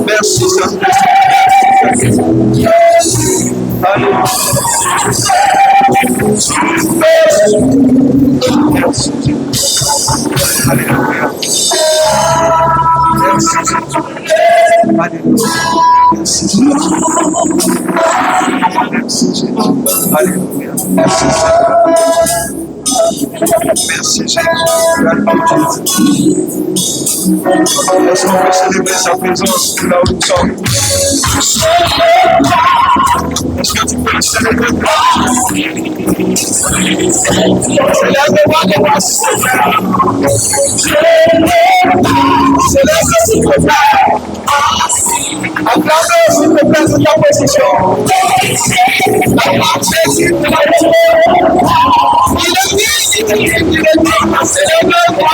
Merci, Seigneur. Alléluia. Merci. Alléluia. Merci. Alléluia. Merci. Merci, Jésus. Alléluia. Merci, Seigneur. Merci, Jésus. Est-ce qu'on peut célébrer sa présence là où nous sommes? Est-ce que tu peux le célébrer? Célèbre s'il te plaît. Acclamez s'il te plaît sur ta position. Il est bien, célèbre-moi.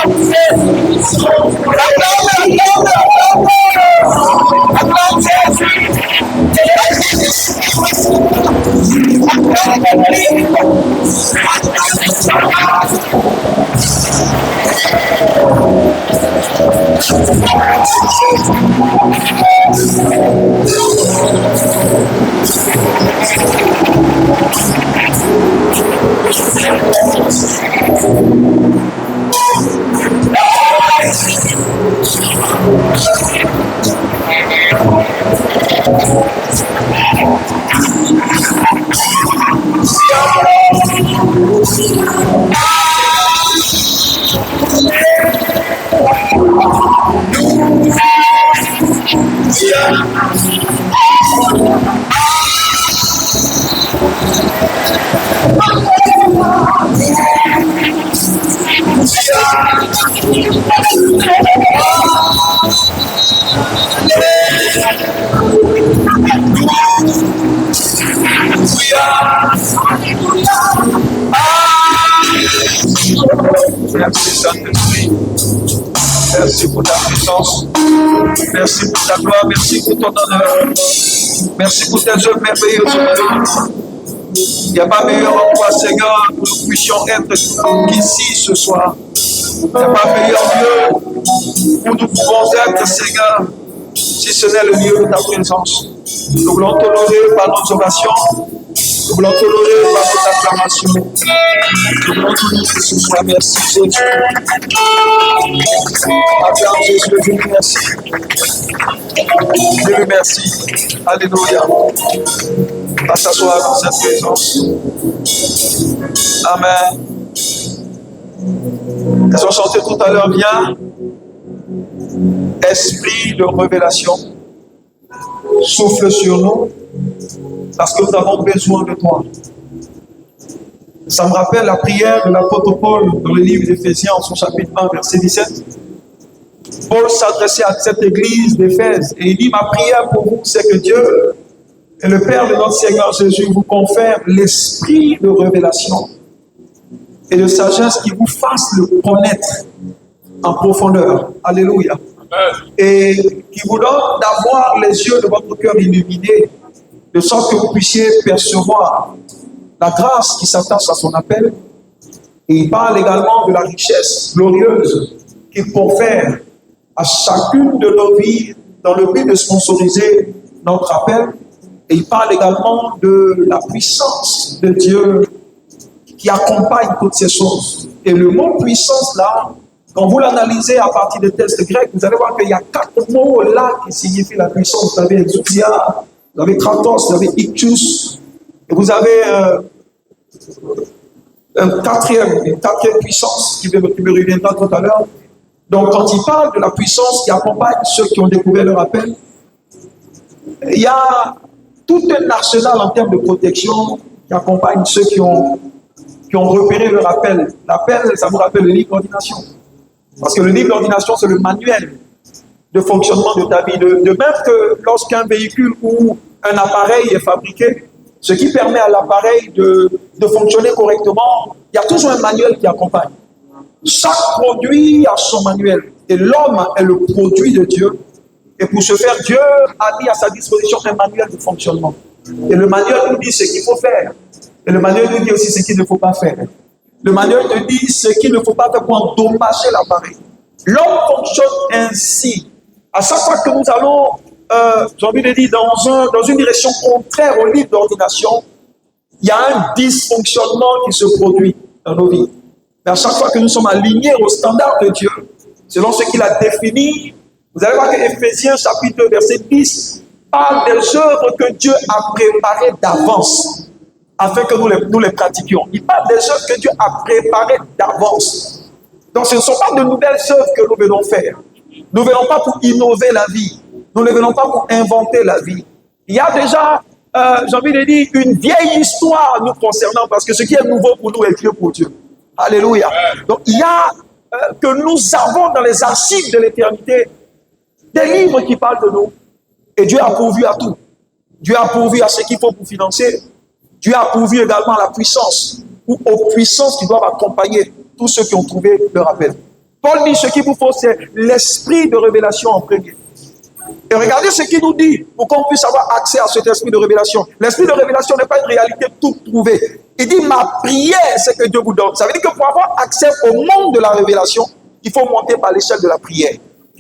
Merci Saint-Esprit. Merci pour ta puissance. Merci pour ta gloire. Merci pour ton honneur. Merci pour tes œuvres merveilleuses. Il n'y a pas meilleur endroit, Seigneur, où nous puissions être qu'ici ce soir. Il n'y a pas meilleur lieu où nous pouvons être, Seigneur, si ce n'est le lieu de ta présence. Nous voulons t'honorer par nos orations. Nous voulons t'honorer par notre acclamation. Nous voulons t'honorer ce soir. Merci Jésus. Acclame Jésus, je lui remercie. Je lui remercie. Alléluia. À s'asseoir dans cette présence. Amen. Elles ont chanté tout à l'heure bien. Esprit de révélation, souffle sur nous, parce que nous avons besoin de toi. Ça me rappelle la prière de l'apôtre Paul dans le livre d'Éphésiens, son chapitre 1, verset 17. Paul s'adressait à cette église d'Éphèse et il dit: ma prière pour vous, c'est que Dieu et le Père de notre Seigneur Jésus vous confère l'esprit de révélation et de sagesse qui vous fasse le connaître en profondeur. Alléluia. Et qui vous donne d'avoir les yeux de votre cœur illuminés, de sorte que vous puissiez percevoir la grâce qui s'attache à son appel. Et il parle également de la richesse glorieuse qu'il confère à chacune de nos vies dans le but de sponsoriser notre appel. Et il parle également de la puissance de Dieu qui accompagne toutes ces choses. Et le mot puissance là, Quand vous l'analysez à partir des textes grecs, vous allez voir qu'il y a 4 mots là qui signifient la puissance. Vous avez exousia, vous avez kratos, vous avez ictus, et vous avez une quatrième puissance qui me reviendra tout à l'heure. Donc, quand il parle de la puissance qui accompagne ceux qui ont découvert leur appel, il y a tout un arsenal en termes de protection qui accompagne ceux qui ont repéré leur appel. L'appel, ça vous rappelle le livre d'ordination. Parce que le livre d'ordination, c'est le manuel de fonctionnement de ta vie. De même que lorsqu'un véhicule ou un appareil est fabriqué, ce qui permet à l'appareil de fonctionner correctement, il y a toujours un manuel qui accompagne. Chaque produit a son manuel. Et l'homme est le produit de Dieu. Et pour ce faire, Dieu a mis à sa disposition un manuel de fonctionnement. Et le manuel nous dit ce qu'il faut faire. Et le manuel nous dit aussi ce qu'il ne faut pas faire. Le manuel nous dit ce qu'il ne faut pas faire pour endommager l'appareil. L'homme fonctionne ainsi. À chaque fois que nous allons, j'ai envie de dire, dans une direction contraire au livre d'ordination, il y a un dysfonctionnement qui se produit dans nos vies. Mais à chaque fois que nous sommes alignés au standard de Dieu, selon ce qu'il a défini, vous allez voir que Éphésiens chapitre 2, verset 10 parle des œuvres que Dieu a préparées d'avance afin que nous les pratiquions. Il parle des œuvres que Dieu a préparées d'avance. Donc ce ne sont pas de nouvelles œuvres que nous venons faire. Nous ne venons pas pour innover la vie. Nous ne venons pas pour inventer la vie. Il y a déjà, j'ai envie de dire, une vieille histoire nous concernant, parce que ce qui est nouveau pour nous est vieux pour Dieu. Alléluia. Donc il y a que nous avons dans les archives de l'éternité des livres qui parlent de nous. Et Dieu a pourvu à tout. Dieu a pourvu à ce qu'il faut pour financer. Dieu a pourvu également à la puissance, ou aux puissances qui doivent accompagner tous ceux qui ont trouvé leur appel. Paul dit, ce qu'il vous faut, c'est l'esprit de révélation en premier. Et regardez ce qu'il nous dit, pour qu'on puisse avoir accès à cet esprit de révélation. L'esprit de révélation n'est pas une réalité toute trouvée. Il dit, ma prière, c'est que Dieu vous donne. Ça veut dire que pour avoir accès au monde de la révélation, il faut monter par l'échelle de la prière.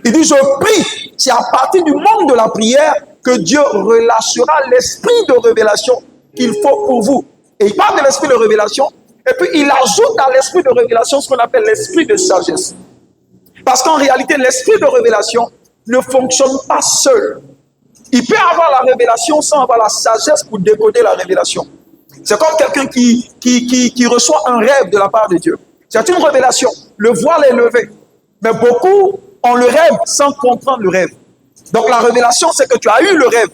Il dit, je prie, c'est à partir du monde de la prière que Dieu relâchera l'esprit de révélation qu'il faut pour vous. Et il parle de l'esprit de révélation, et puis il ajoute à l'esprit de révélation ce qu'on appelle l'esprit de sagesse. Parce qu'en réalité, l'esprit de révélation ne fonctionne pas seul. Il peut avoir la révélation sans avoir la sagesse pour décoder la révélation. C'est comme quelqu'un qui reçoit un rêve de la part de Dieu. C'est une révélation. Le voile est levé. Mais beaucoup ont le rêve sans comprendre le rêve. Donc la révélation, c'est que tu as eu le rêve.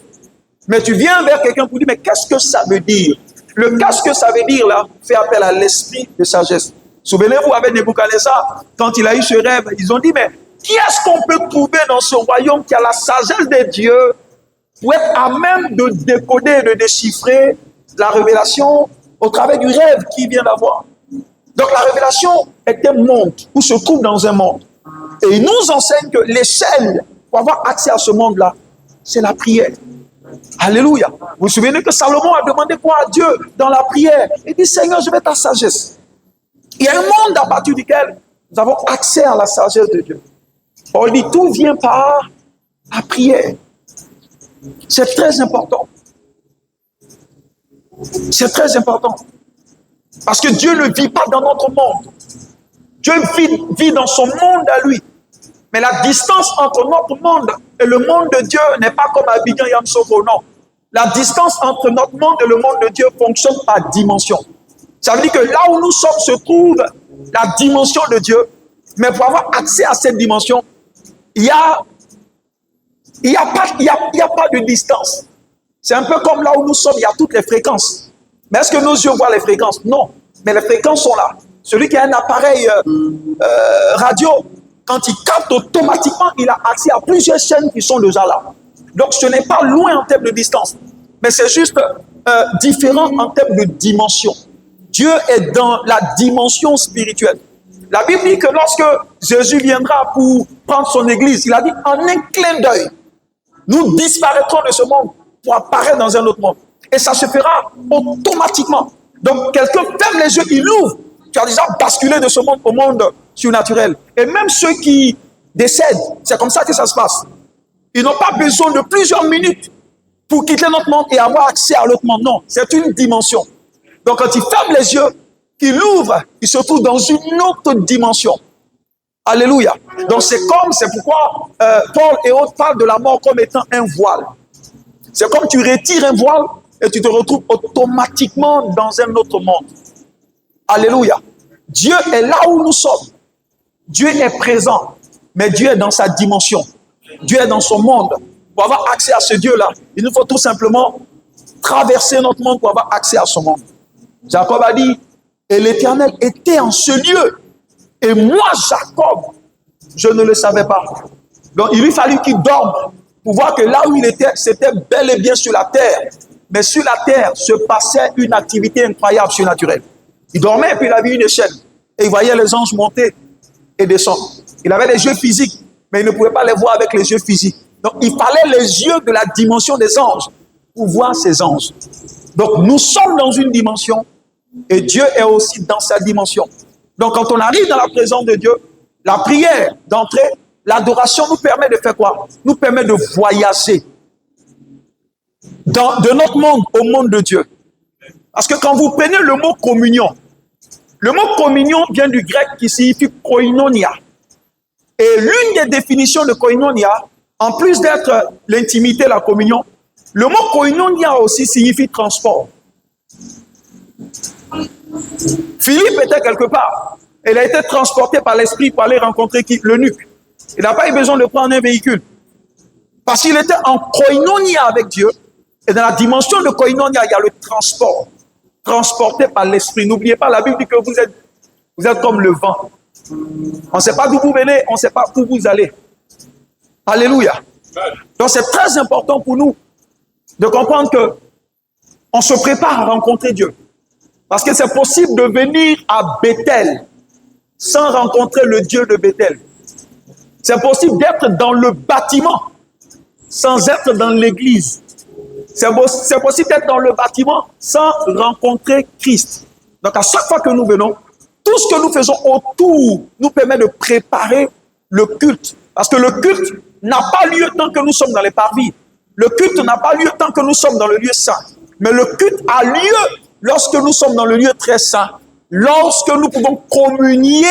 Mais tu viens vers quelqu'un pour dire, mais qu'est-ce que ça veut dire? Le qu'est-ce que ça veut dire là fait appel à l'esprit de sagesse. Souvenez-vous avec Nebuchadnezzar, quand il a eu ce rêve, ils ont dit, mais qui est-ce qu'on peut trouver dans ce royaume qui a la sagesse de Dieu pour être à même de décoder, de déchiffrer la révélation au travers du rêve qu'il vient d'avoir? Donc la révélation est un monde, ou se trouve dans un monde. Et il nous enseigne que l'échelle pour avoir accès à ce monde-là, c'est la prière. Alléluia. Vous vous souvenez que Salomon a demandé quoi à Dieu dans la prière? Il dit, Seigneur, je veux ta sagesse. Il y a un monde à partir duquel nous avons accès à la sagesse de Dieu. On dit, tout vient par la prière. C'est très important. C'est très important. Parce que Dieu ne vit pas dans notre monde. Dieu vit dans son monde à lui. Mais la distance entre notre monde et le monde de Dieu n'est pas comme Abidjan Yamoussoukro, non. La distance entre notre monde et le monde de Dieu fonctionne par dimension. Ça veut dire que là où nous sommes se trouve la dimension de Dieu. Mais pour avoir accès à cette dimension, il n'y a pas de distance. C'est un peu comme là où nous sommes, il y a toutes les fréquences. Mais est-ce que nos yeux voient les fréquences? Non. Mais les fréquences sont là. Celui qui a un appareil radio, quand il capte automatiquement, il a accès à plusieurs chaînes qui sont déjà là. Donc ce n'est pas loin en termes de distance, mais c'est juste différent en termes de dimension. Dieu est dans la dimension spirituelle. La Bible dit que lorsque Jésus viendra pour prendre son église, il a dit en un clin d'œil, nous disparaîtrons de ce monde pour apparaître dans un autre monde. Et ça se fera automatiquement. Donc quelqu'un ferme les yeux, il l'ouvre. Tu as déjà basculé de ce monde au monde surnaturel. Et même ceux qui décèdent, c'est comme ça que ça se passe. Ils n'ont pas besoin de plusieurs minutes pour quitter notre monde et avoir accès à l'autre monde. Non, c'est une dimension. Donc quand il ferme les yeux, qu'il ouvre, il se trouve dans une autre dimension. Alléluia. Donc c'est pourquoi Paul et autres parlent de la mort comme étant un voile. C'est comme tu retires un voile et tu te retrouves automatiquement dans un autre monde. Alléluia. Dieu est là où nous sommes. Dieu est présent, mais Dieu est dans sa dimension. Dieu est dans son monde. Pour avoir accès à ce Dieu-là, il nous faut tout simplement traverser notre monde pour avoir accès à son monde. Jacob a dit, et l'Éternel était en ce lieu. Et moi, Jacob, je ne le savais pas. Donc, il lui fallut qu'il dorme pour voir que là où il était, c'était bel et bien sur la terre. Mais sur la terre se passait une activité incroyable, surnaturelle. Il dormait et puis il avait une échelle. Et il voyait les anges monter et descendre. Il avait les yeux physiques, mais il ne pouvait pas les voir avec les yeux physiques. Donc, il fallait les yeux de la dimension des anges pour voir ces anges. Donc, nous sommes dans une dimension et Dieu est aussi dans sa dimension. Donc, quand on arrive dans la présence de Dieu, la prière d'entrée, l'adoration nous permet de faire quoi? Nous permet de voyager de notre monde au monde de Dieu. Parce que quand vous prenez le mot communion vient du grec qui signifie koinonia. Et l'une des définitions de koinonia, en plus d'être l'intimité, la communion, le mot koinonia aussi signifie transport. Philippe était quelque part. Il a été transporté par l'esprit pour aller rencontrer qui? L'eunuque. Il n'a pas eu besoin de prendre un véhicule. Parce qu'il était en koinonia avec Dieu. Et dans la dimension de koinonia, il y a le transport. Transporté par l'esprit. N'oubliez pas, la Bible dit que vous êtes comme le vent. On ne sait pas d'où vous venez, on ne sait pas où vous allez. Alléluia. Donc c'est très important pour nous de comprendre que on se prépare à rencontrer Dieu. Parce que c'est possible de venir à Bethel sans rencontrer le Dieu de Bethel. C'est possible d'être dans le bâtiment sans être dans l'église. C'est possible d'être dans le bâtiment sans rencontrer Christ. Donc à chaque fois que nous venons, tout ce que nous faisons autour nous permet de préparer le culte. Parce que le culte n'a pas lieu tant que nous sommes dans les parvis. Le culte n'a pas lieu tant que nous sommes dans le lieu saint. Mais le culte a lieu lorsque nous sommes dans le lieu très saint. Lorsque nous pouvons communier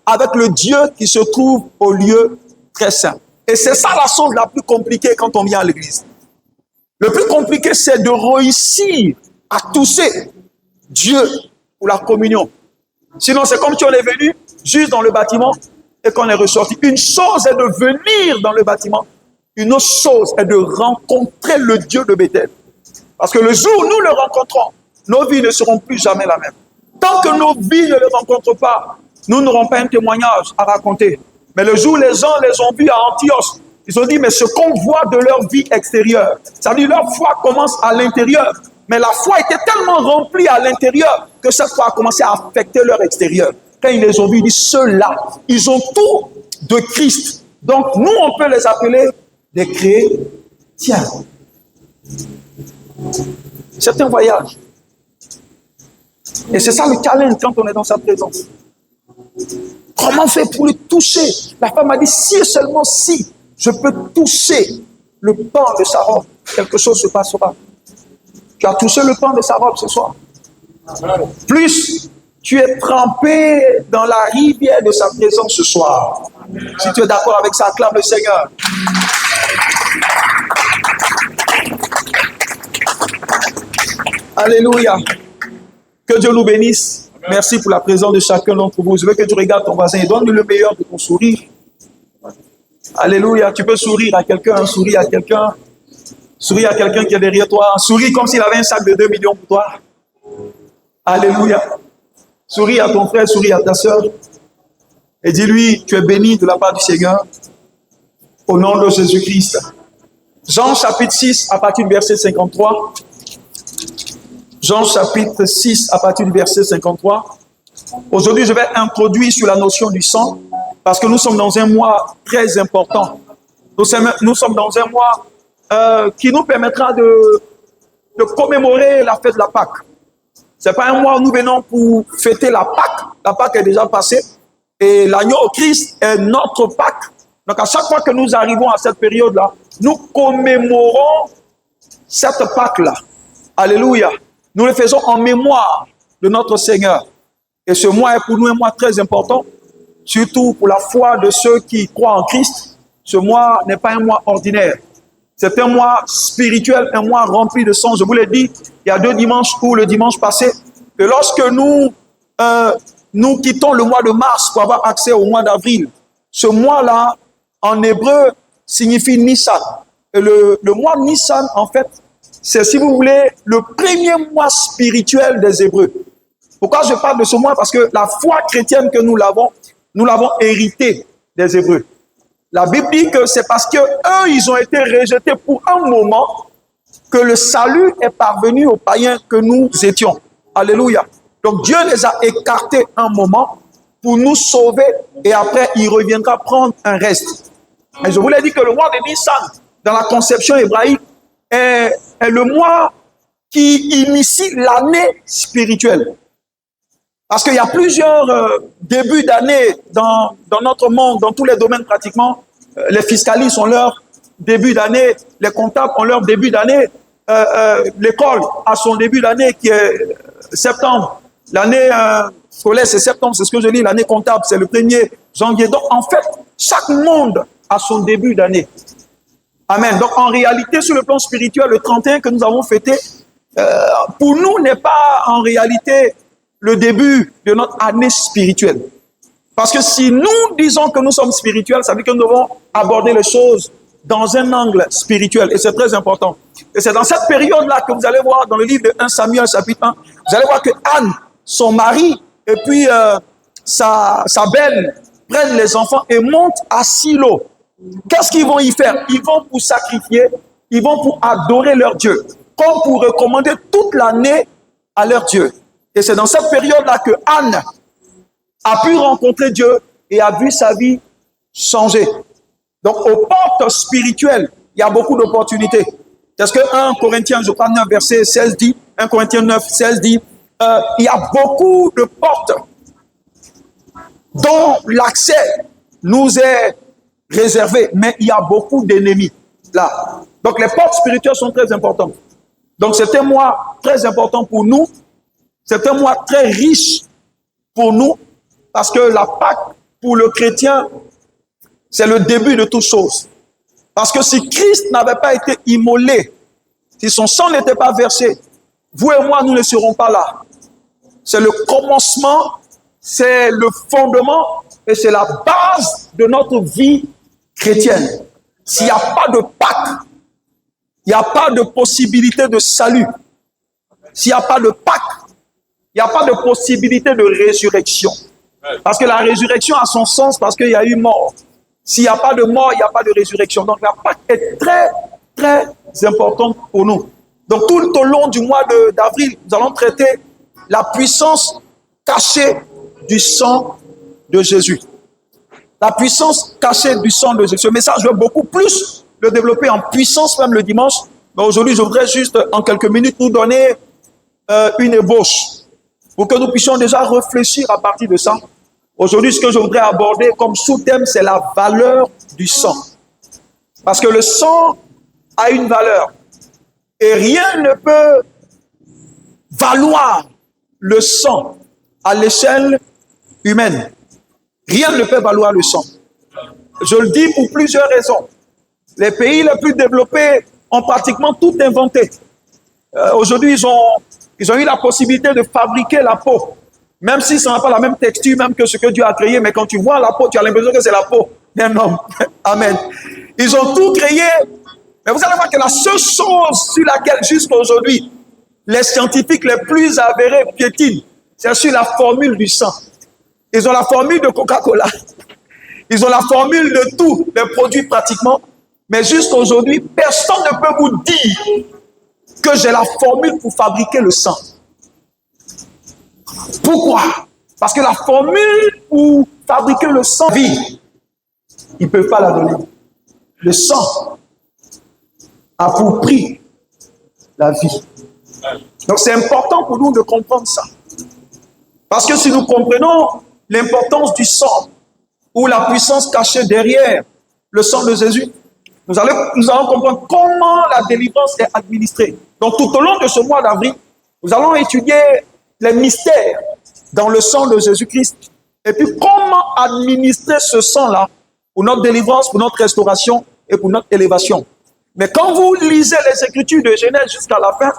avec le Dieu qui se trouve au lieu très saint. Et c'est ça la chose la plus compliquée quand on vient à l'église. Le plus compliqué, c'est de réussir à toucher Dieu pour la communion. Sinon, c'est comme si on est venu juste dans le bâtiment et qu'on est ressorti. Une chose est de venir dans le bâtiment. Une autre chose est de rencontrer le Dieu de Bethel. Parce que le jour où nous le rencontrons, nos vies ne seront plus jamais la même. Tant que nos vies ne le rencontrent pas, nous n'aurons pas un témoignage à raconter. Mais le jour où les gens les ont vus à Antioche, ils ont dit, mais ce qu'on voit de leur vie extérieure, ça veut dire leur foi commence à l'intérieur. Mais la foi était tellement remplie à l'intérieur que cette foi a commencé à affecter leur extérieur. Quand ils les ont vus, ils disent, ceux-là, ils ont tout de Christ. Donc nous, on peut les appeler des chrétiens. C'est un voyage. Et c'est ça le challenge quand on est dans sa présence. Comment faire pour le toucher? La femme a dit, si et seulement si je peux toucher le pan de sa robe, quelque chose se passera. Tu as touché le pan de sa robe ce soir. Plus tu es trempé dans la rivière de sa présence ce soir. Si tu es d'accord avec ça, acclame le Seigneur. Alléluia. Que Dieu nous bénisse. Merci pour la présence de chacun d'entre vous. Je veux que tu regardes ton voisin et donne-lui le meilleur de ton sourire. Alléluia. Tu peux sourire à quelqu'un, sourire à quelqu'un. Souris à quelqu'un qui est derrière toi. Souris comme s'il avait un sac de 2 millions pour toi. Alléluia. Souris à ton frère, souris à ta soeur. Et dis-lui, tu es béni de la part du Seigneur. Au nom de Jésus-Christ. Jean chapitre 6 à partir du verset 53. Jean chapitre 6 à partir du verset 53. Aujourd'hui, je vais introduire sur la notion du sang. Parce que nous sommes dans un mois très important. Nous sommes dans un mois qui nous permettra de commémorer la fête de la Pâque. Ce n'est pas un mois où nous venons pour fêter la Pâque. La Pâque est déjà passée. Et l'agneau au Christ est notre Pâque. Donc à chaque fois que nous arrivons à cette période-là, nous commémorons cette Pâque-là. Alléluia. Nous le faisons en mémoire de notre Seigneur. Et ce mois est pour nous un mois très important. surtout pour la foi de ceux qui croient en Christ, ce mois n'est pas un mois ordinaire. C'est un mois spirituel, un mois rempli de sang. Je vous l'ai dit, il y a 2 dimanches ou le dimanche passé, que lorsque nous quittons le mois de mars pour avoir accès au mois d'avril, ce mois-là, en hébreu, signifie Nissan. Et le mois Nissan, en fait, c'est, si vous voulez, le premier mois spirituel des Hébreux. Pourquoi je parle de ce mois? Parce que la foi chrétienne que nous l'avons hérité des Hébreux. La Bible dit que c'est parce que eux, ils ont été rejetés pour un moment que le salut est parvenu aux païens que nous étions. Alléluia. Donc Dieu les a écartés un moment pour nous sauver et après il reviendra prendre un reste. Et je vous l'ai dit que le mois de Nissan, dans la conception hébraïque, est le mois qui initie l'année spirituelle. Parce qu'il y a plusieurs débuts d'année dans notre monde, dans tous les domaines pratiquement. Les fiscalistes ont leur début d'année, les comptables ont leur début d'année, l'école a son début d'année qui est septembre. L'année scolaire, c'est septembre, c'est ce que je dis. L'année comptable, c'est le 1er janvier. Donc, en fait, chaque monde a son début d'année. Amen. Donc, en réalité, sur le plan spirituel, le 31 que nous avons fêté, pour nous, n'est pas en réalité le début de notre année spirituelle. Parce que si nous disons que nous sommes spirituels, ça veut dire que nous devons aborder les choses dans un angle spirituel. Et c'est très important. Et c'est dans cette période-là que vous allez voir dans le livre de 1 Samuel, chapitre 1, vous allez voir que Anne, son mari, et puis sa belle, prennent les enfants et montent à Silo. Qu'est-ce qu'ils vont y faire? Ils vont pour sacrifier, ils vont pour adorer leur Dieu, comme pour recommander toute l'année à leur Dieu. Et c'est dans cette période-là que Anne a pu rencontrer Dieu et a vu sa vie changer. Donc, aux portes spirituelles, il y a beaucoup d'opportunités. Parce que 1 Corinthiens, je crois, 9, verset 16 dit, 1 Corinthiens 9, 16 dit, il y a beaucoup de portes dont l'accès nous est réservé, mais il y a beaucoup d'ennemis là. Donc, les portes spirituelles sont très importantes. Donc, c'est un mois très important pour nous. C'est un mois très riche pour nous, parce que la Pâque, pour le chrétien, c'est le début de toutes choses. Parce que si Christ n'avait pas été immolé, si son sang n'était pas versé, vous et moi, nous ne serons pas là. C'est le commencement, c'est le fondement et c'est la base de notre vie chrétienne. S'il n'y a pas de Pâque, il n'y a pas de possibilité de salut. S'il n'y a pas de Pâque, il n'y a pas de possibilité de résurrection. Parce que la résurrection a son sens parce qu'il y a eu mort. S'il n'y a pas de mort, il n'y a pas de résurrection. Donc la Pâque est très, très importante pour nous. Donc tout au long du mois d'avril, nous allons traiter la puissance cachée du sang de Jésus. La puissance cachée du sang de Jésus. Ce message, je vais beaucoup plus le développer en puissance même le dimanche. Mais aujourd'hui, je voudrais juste en quelques minutes nous donner une ébauche pour que nous puissions déjà réfléchir à partir de ça. Aujourd'hui, ce que je voudrais aborder comme sous-thème, c'est la valeur du sang. Parce que le sang a une valeur. Et rien ne peut valoir le sang à l'échelle humaine. Rien ne peut valoir le sang. Je le dis pour plusieurs raisons. Les pays les plus développés ont pratiquement tout inventé. Aujourd'hui, ils ont eu la possibilité de fabriquer la peau. Même si ça n'a pas la même texture, même que ce que Dieu a créé, mais quand tu vois la peau, tu as l'impression que c'est la peau d'un homme. Amen. Ils ont tout créé, mais vous allez voir que la seule chose sur laquelle, jusqu'à aujourd'hui, les scientifiques les plus avérés piétinent, c'est sur la formule du sang. Ils ont la formule de Coca-Cola. Ils ont la formule de tous les produits pratiquement, mais jusqu'à aujourd'hui, personne ne peut vous dire que j'ai la formule pour fabriquer le sang. Pourquoi? Parce que la formule pour fabriquer le sang, vie, ils ne peuvent pas la donner. Le sang a pour prix la vie. Donc c'est important pour nous de comprendre ça. Parce que si nous comprenons l'importance du sang ou la puissance cachée derrière le sang de Jésus, nous allons comprendre comment la délivrance est administrée. Donc tout au long de ce mois d'avril, nous allons étudier les mystères dans le sang de Jésus-Christ. Et puis comment comment administrer ce sang-là pour notre délivrance, pour notre restauration et pour notre élévation. Mais quand vous lisez les Écritures de Genèse jusqu'à la fin,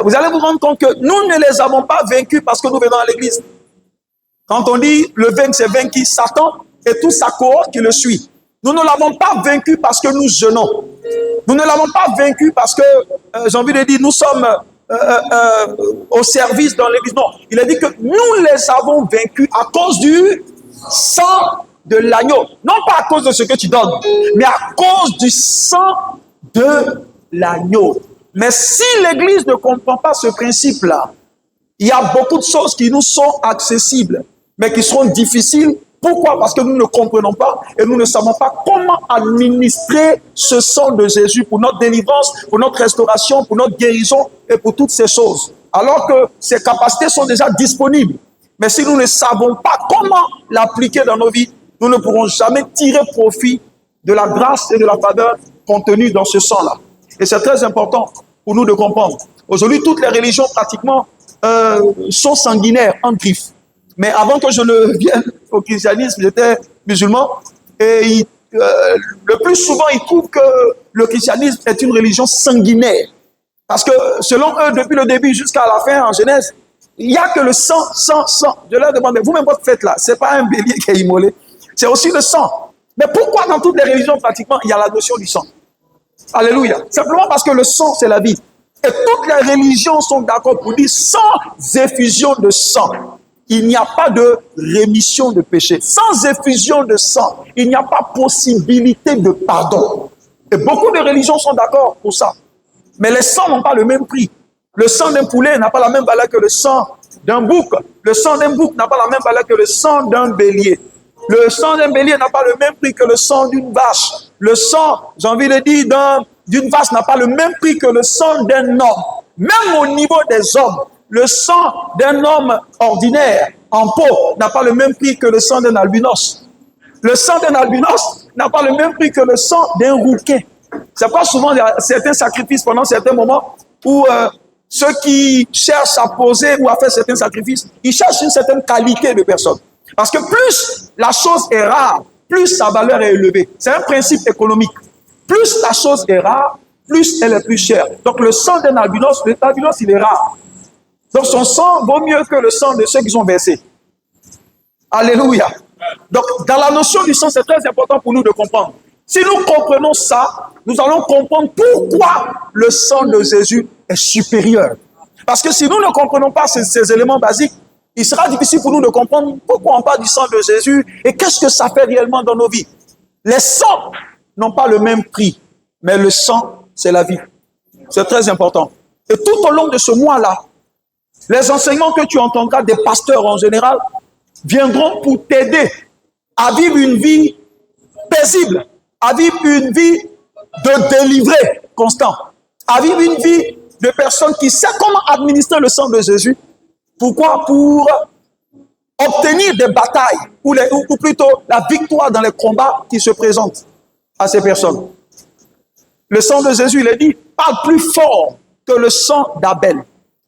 vous allez vous rendre compte que nous ne les avons pas vaincus parce que nous venons à l'église. Quand on dit le vaincre, c'est vaincre Satan et toute sa cohorte qui le suit. Nous ne l'avons pas vaincu parce que nous jeûnons. Nous ne l'avons pas vaincu parce que, j'ai envie de dire, nous sommes au service dans l'église. Non, il a dit que nous les avons vaincus à cause du sang de l'agneau. Non pas à cause de ce que tu donnes, mais à cause du sang de l'agneau. Mais si l'église ne comprend pas ce principe-là, il y a beaucoup de choses qui nous sont accessibles, mais qui seront difficiles. Pourquoi? Parce que nous ne comprenons pas et nous ne savons pas comment administrer ce sang de Jésus pour notre délivrance, pour notre restauration, pour notre guérison et pour toutes ces choses. Alors que ces capacités sont déjà disponibles. Mais si nous ne savons pas comment l'appliquer dans nos vies, nous ne pourrons jamais tirer profit de la grâce et de la faveur contenue dans ce sang-là. Et c'est très important pour nous de comprendre. Aujourd'hui, toutes les religions pratiquement sont sanguinaires, en griffe. Mais avant que je ne vienne au christianisme, j'étais musulman et le plus souvent, ils trouvent que le christianisme est une religion sanguinaire. Parce que selon eux, depuis le début jusqu'à la fin, en Genèse, il n'y a que le sang. Je leur demande, vous-même, votre fête là, ce n'est pas un bélier qui est immolé, c'est aussi le sang. Mais pourquoi dans toutes les religions, pratiquement, il y a la notion du sang? Alléluia. Simplement parce que le sang, c'est la vie. Et toutes les religions sont d'accord pour dire, sans effusion de sang, il n'y a pas de rémission de péché. Sans effusion de sang, il n'y a pas possibilité de pardon. Et beaucoup de religions sont d'accord pour ça. Mais les sangs n'ont pas le même prix. Le sang d'un poulet n'a pas la même valeur que le sang d'un bouc. Le sang d'un bouc n'a pas la même valeur que le sang d'un bélier. Le sang d'un bélier n'a pas le même prix que le sang d'une vache. Le sang, j'ai envie de dire, d'une vache n'a pas le même prix que le sang d'un homme. Même au niveau des hommes, le sang d'un homme ordinaire en peau n'a pas le même prix que le sang d'un albinos. Le sang d'un albinos n'a pas le même prix que le sang d'un rouquin. C'est pas souvent il y a certains sacrifices pendant certains moments où ceux qui cherchent à poser ou à faire certains sacrifices, ils cherchent une certaine qualité de personne. Parce que plus la chose est rare, plus sa valeur est élevée. C'est un principe économique. Plus la chose est rare, plus elle est plus chère. Donc le sang d'un albinos, l'albinos il est rare. Donc son sang vaut mieux que le sang de ceux qui sont versés. Alléluia. Donc dans la notion du sang, c'est très important pour nous de comprendre. Si nous comprenons ça, nous allons comprendre pourquoi le sang de Jésus est supérieur. Parce que si nous ne comprenons pas ces éléments basiques, il sera difficile pour nous de comprendre pourquoi on parle du sang de Jésus et qu'est-ce que ça fait réellement dans nos vies. Les sangs n'ont pas le même prix, mais le sang, c'est la vie. C'est très important. Et tout au long de ce mois-là, les enseignements que tu entendras des pasteurs en général viendront pour t'aider à vivre une vie paisible, à vivre une vie de délivré constant, à vivre une vie de personnes qui savent comment administrer le sang de Jésus. Pourquoi? Pour obtenir des batailles, ou plutôt la victoire dans les combats qui se présentent à ces personnes. Le sang de Jésus, il est dit, parle plus fort que le sang d'Abel.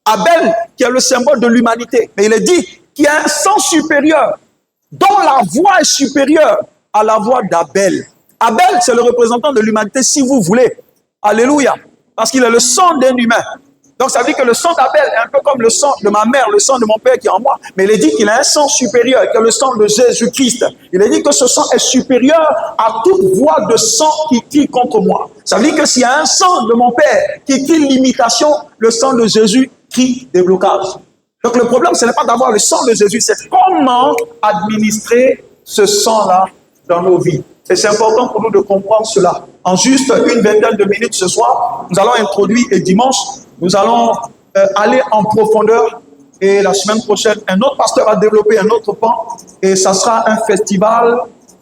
Abel, qui est le symbole de l'humanité, mais il est dit qu'il y a un sang supérieur, dont la voix est supérieure à la voix d'Abel. Abel, c'est le représentant de l'humanité, si vous voulez. Alléluia. Parce qu'il est le sang d'un humain. Donc ça veut dire que le sang d'Abel est un peu comme le sang de ma mère, le sang de mon père qui est en moi. Mais il est dit qu'il a un sang supérieur, qui est le sang de Jésus-Christ. Il est dit que ce sang est supérieur à toute voix de sang qui crie contre moi. Ça veut dire que s'il y a un sang de mon père qui crie l'imitation, le sang de Jésus crie déblocage. Donc le problème, ce n'est pas d'avoir le sang de Jésus, c'est comment administrer ce sang-là dans nos vies. Et c'est important pour nous de comprendre cela. En juste une vingtaine de minutes ce soir, nous allons introduire, et dimanche, nous allons aller en profondeur. Et la semaine prochaine, un autre pasteur va développer un autre pan. Et ça sera un festival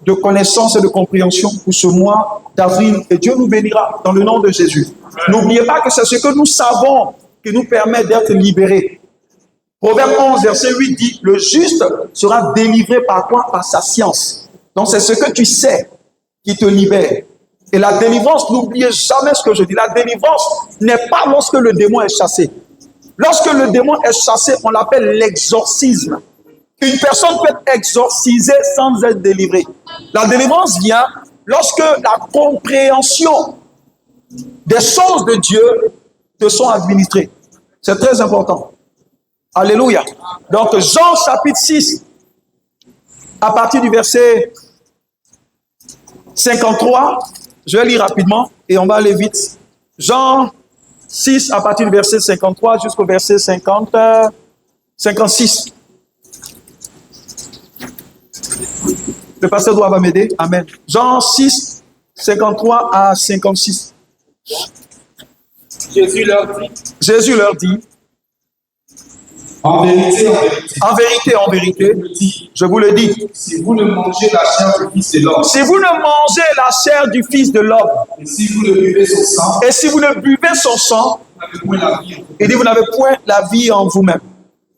de connaissance et de compréhension pour ce mois d'avril. Et Dieu nous bénira dans le nom de Jésus. N'oubliez pas que c'est ce que nous savons qui nous permet d'être libérés. Proverbe 11, verset 8 dit, le juste sera délivré par quoi? Par sa science. Donc c'est ce que tu sais qui te libère. Et la délivrance, n'oubliez jamais ce que je dis, la délivrance n'est pas lorsque le démon est chassé. Lorsque le démon est chassé, on l'appelle l'exorcisme. Une personne peut être exorcisée sans être délivrée. La délivrance vient lorsque la compréhension des choses de Dieu te sont administrées. C'est très important. Alléluia. Donc, Jean chapitre 6, à partir du verset 53, je vais lire rapidement et on va aller vite. Jean 6, à partir du verset 53 jusqu'au verset 56. Le pasteur doit m'aider. Amen. Jean 6, 53 à 56. Jésus leur dit, En vérité, en vérité, je vous le dis, si vous ne mangez la chair du Fils de l'homme, si vous ne mangez la chair du Fils de l'homme, et si vous ne buvez son sang, et si vous ne buvez son sang, vous n'avez point la vie en vous. il dit, vous n'avez point la vie en vous-même.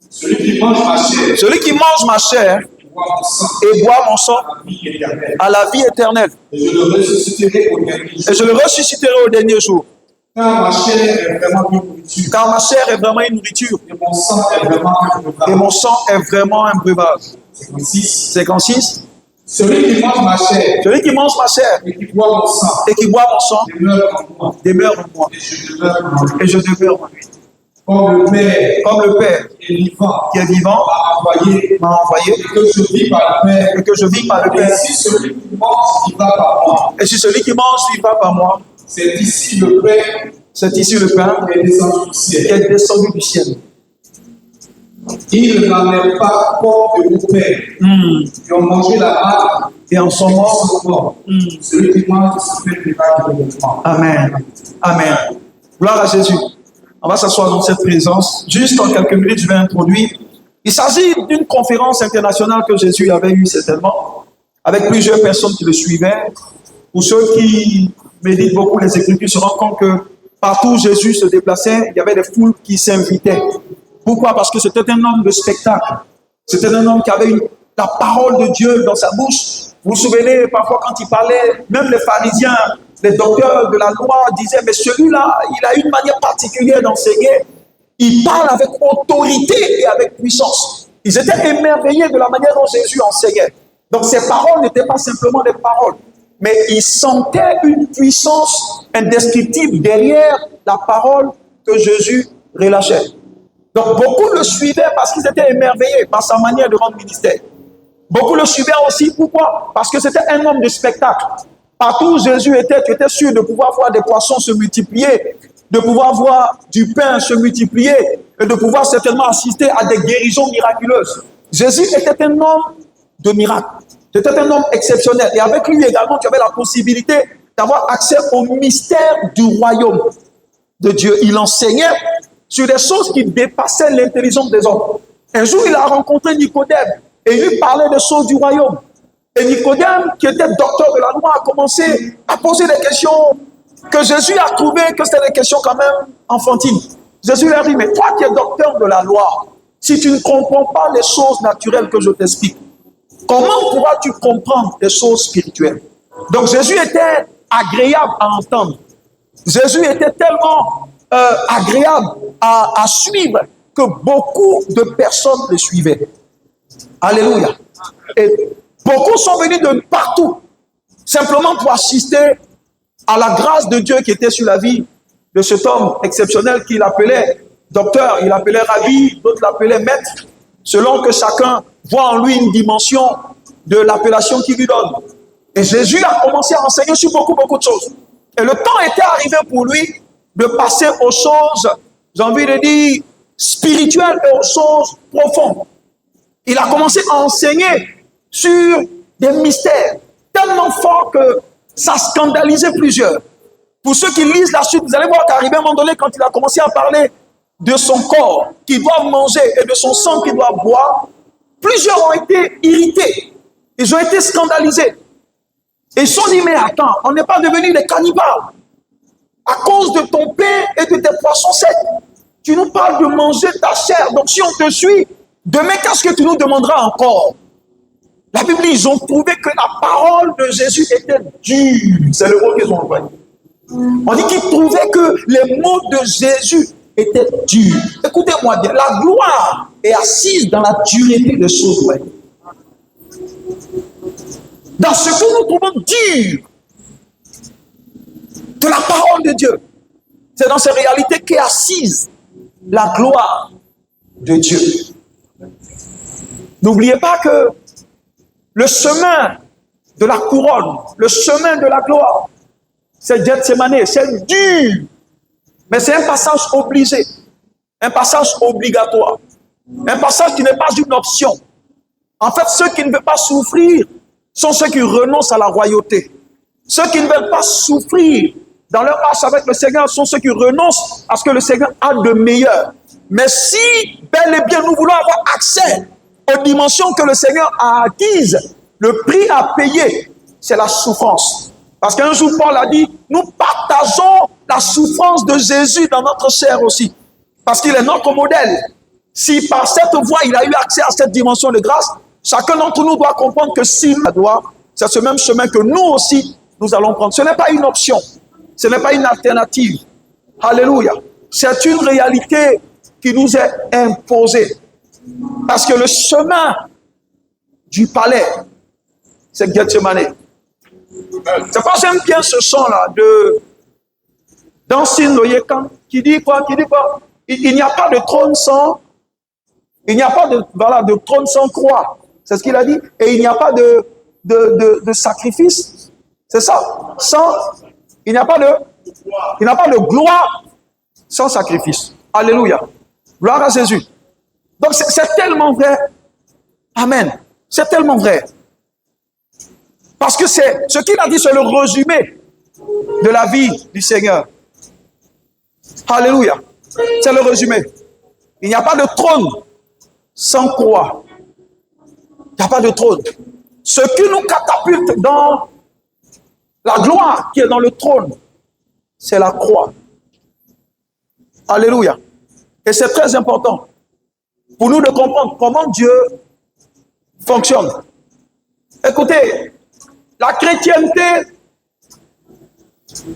Celui qui mange ma chair, Celui qui mange ma chair boit mon sang, et boit mon sang la vie éternelle. a la vie éternelle, Et je le ressusciterai au dernier jour. et je le ressusciterai au dernier jour. Car ma chair est vraiment une nourriture, Car ma chair est vraiment une nourriture, et mon sang est vraiment un et repas. mon sang est vraiment un breuvage. 56. 56. Celui qui mange ma chair Celui qui mange ma chair et qui boit mon sang et qui boit mon sang demeure en moi, demeure en moi, et je demeure en lui. et je demeure en lui. Comme le Père Comme le Père est vivant, qui est vivant m'a envoyé, m'a envoyé, et que je vis par le Père, et que je vis par le et Père, si celui qui mange vivra par moi, et si celui qui mange vivra par moi, c'est ici le pain c'est ici le pain qui est descendu du qui ciel. est descendu du ciel. Il n'en est pas comme de vos pères qui ont mangé la manne Et en son et nom, sont morts. Celui qui mange se fait privaire de vêtements. Amen. Amen. Gloire à Jésus. On va s'asseoir dans cette présence. Juste en quelques minutes, je vais introduire. Il s'agit d'une conférence internationale que Jésus avait eue certainement, avec plusieurs personnes qui le suivaient. Pour ceux qui méditent beaucoup les Écritures, se rendent compte que partout où Jésus se déplaçait, il y avait des foules qui s'invitaient. Pourquoi? Parce que c'était un homme de spectacle. C'était un homme qui avait la parole de Dieu dans sa bouche. Vous vous souvenez, parfois quand il parlait, même les pharisiens, les docteurs de la loi disaient, mais celui-là, il a une manière particulière d'enseigner. Il parle avec autorité et avec puissance. Ils étaient émerveillés de la manière dont Jésus enseignait. Donc ces paroles n'étaient pas simplement des paroles, mais ils sentaient une puissance indescriptible derrière la parole que Jésus relâchait. Donc beaucoup le suivaient parce qu'ils étaient émerveillés par sa manière de rendre ministère. Beaucoup le suivaient aussi, pourquoi? Parce que c'était un homme de spectacle. Partout où Jésus était, tu étais sûr de pouvoir voir des poissons se multiplier, de pouvoir voir du pain se multiplier et de pouvoir certainement assister à des guérisons miraculeuses. Jésus était un homme de miracles. C'était un homme exceptionnel. Et avec lui également, tu avais la possibilité d'avoir accès au mystère du royaume de Dieu. Il enseignait sur des choses qui dépassaient l'intelligence des hommes. Un jour, il a rencontré Nicodème et il lui parlait des choses du royaume. Et Nicodème, qui était docteur de la loi, a commencé à poser des questions que Jésus a trouvé que c'était des questions quand même enfantines. Jésus lui a dit, mais toi qui es docteur de la loi, si tu ne comprends pas les choses naturelles que je t'explique, comment pourras-tu comprendre les choses spirituelles? Donc Jésus était agréable à entendre. Jésus était tellement agréable à suivre que beaucoup de personnes le suivaient. Alléluia. Et beaucoup sont venus de partout, simplement pour assister à la grâce de Dieu qui était sur la vie de cet homme exceptionnel qu'il appelait docteur, il l'appelait rabbi, d'autres l'appelaient maître, selon que chacun voit en lui une dimension de l'appellation qu'il lui donne. Et Jésus a commencé à enseigner sur beaucoup de choses. Et le temps était arrivé pour lui de passer aux choses, j'ai envie de dire, spirituelles et aux choses profondes. Il a commencé à enseigner sur des mystères tellement forts que ça scandalisait plusieurs. Pour ceux qui lisent la suite, vous allez voir qu'arrivé à un moment donné, quand il a commencé à parler de son corps qu'il doit manger et de son sang qu'il doit boire, plusieurs ont été irrités. Ils ont été scandalisés. Et ils se sont dit, mais attends, on n'est pas devenus des cannibales. À cause de ton pain et de tes poissons secs, tu nous parles de manger ta chair. Donc si on te suit, demain, qu'est-ce que tu nous demanderas encore? La Bible dit, ils ont trouvé que la parole de Jésus était dure. C'est le mot qu'ils ont employé. On dit qu'ils trouvaient que les mots de Jésus étaient durs. Écoutez-moi bien, la gloire est assise dans la dureté des choses. Ouais. Dans ce que nous trouvons dur de la parole de Dieu, c'est dans ces réalités qu'est assise la gloire de Dieu. N'oubliez pas que le chemin de la couronne, le chemin de la gloire, c'est Gethsémane, c'est dur, mais c'est un passage obligé, un passage obligatoire, un passage qui n'est pas une option. En fait, ceux qui ne veulent pas souffrir sont ceux qui renoncent à la royauté. Ceux qui ne veulent pas souffrir dans leur marche avec le Seigneur sont ceux qui renoncent à ce que le Seigneur a de meilleur. Mais si bel et bien nous voulons avoir accès aux dimensions que le Seigneur a acquises, le prix à payer, c'est la souffrance. Parce qu'un jour, Paul a dit, nous partageons la souffrance de Jésus dans notre chair aussi. Parce qu'il est notre modèle. Si par cette voie, il a eu accès à cette dimension de grâce, chacun d'entre nous doit comprendre que s'il doit, c'est ce même chemin que nous aussi, nous allons prendre. Ce n'est pas une option. Ce n'est pas une alternative. Alléluia. C'est une réalité qui nous est imposée. Parce que le chemin du palais, c'est Gethsémane. C'est pas j'aime bien ce son-là d'Ancine Loyekan qui dit quoi? Il n'y a pas de trône sans de trône sans croix. C'est ce qu'il a dit. Et il n'y a pas de sacrifice. C'est ça. Il n'y a pas de gloire sans sacrifice. Alléluia. Gloire à Jésus. Donc c'est tellement vrai. Amen. C'est tellement vrai. Parce que c'est ce qu'il a dit, c'est le résumé de la vie du Seigneur. Alléluia. C'est le résumé. Il n'y a pas de trône sans croix. Il n'y a pas de trône. Ce qui nous catapulte dans la gloire qui est dans le trône, c'est la croix. Alléluia. Et c'est très important pour nous de comprendre comment Dieu fonctionne. Écoutez, la chrétienté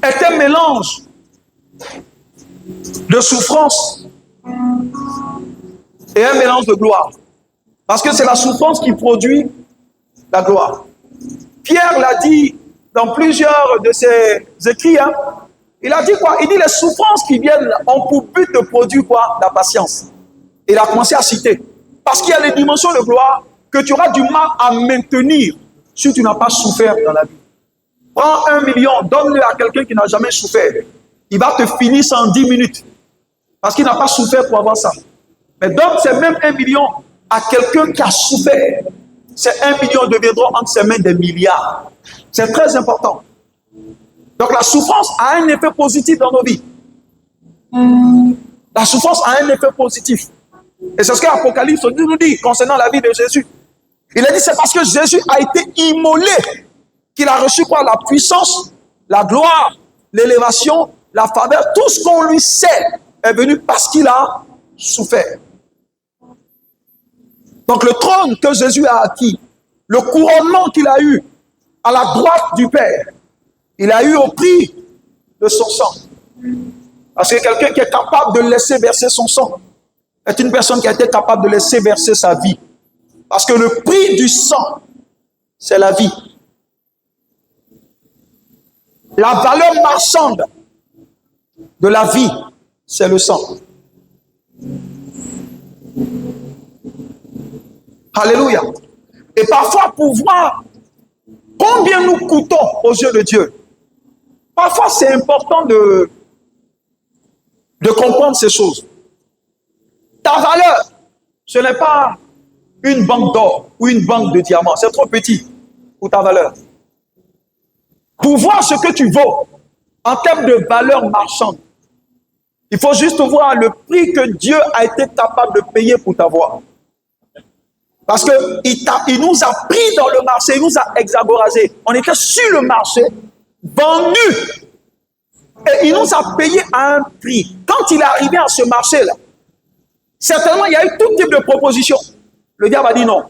est un mélange de souffrance et un mélange de gloire. Parce que c'est la souffrance qui produit la gloire. Pierre l'a dit dans plusieurs de ses écrits. Hein. Il a dit quoi? Il dit les souffrances qui viennent ont pour but de produire quoi? La patience. Il a commencé à citer. Parce qu'il y a les dimensions de gloire que tu auras du mal à maintenir si tu n'as pas souffert dans la vie. Prends 1 million, donne-le à quelqu'un qui n'a jamais souffert. Il va te finir ça en 10 minutes. Parce qu'il n'a pas souffert pour avoir ça. Mais donne ces mêmes 1 million à quelqu'un qui a souffert. Ces 1 million deviendront entre ses mains des milliards. C'est très important. Donc la souffrance a un effet positif dans nos vies. La souffrance a un effet positif. Et c'est ce que l'Apocalypse nous dit concernant la vie de Jésus. Il a dit c'est parce que Jésus a été immolé qu'il a reçu quoi? La puissance, la gloire, l'élévation, la faveur. Tout ce qu'on lui sait est venu parce qu'il a souffert. Donc le trône que Jésus a acquis, le couronnement qu'il a eu à la droite du Père, il a eu au prix de son sang. Parce que quelqu'un qui est capable de laisser verser son sang est une personne qui a été capable de laisser verser sa vie. Parce que le prix du sang, c'est la vie. La valeur marchande de la vie, c'est le sang. Alléluia. Et parfois, pour voir combien nous coûtons aux yeux de Dieu, parfois c'est important de comprendre ces choses. Ta valeur, ce n'est pas une banque d'or ou une banque de diamants. C'est trop petit pour ta valeur. Pour voir ce que tu vaux en termes de valeur marchande, il faut juste voir le prix que Dieu a été capable de payer pour t'avoir. Parce qu'il nous a pris dans le marché, il nous a exagorasé. On était sur le marché, vendu. Et il nous a payé à un prix. Quand il est arrivé à ce marché-là, certainement il y a eu tout type de propositions. Le diable a dit non.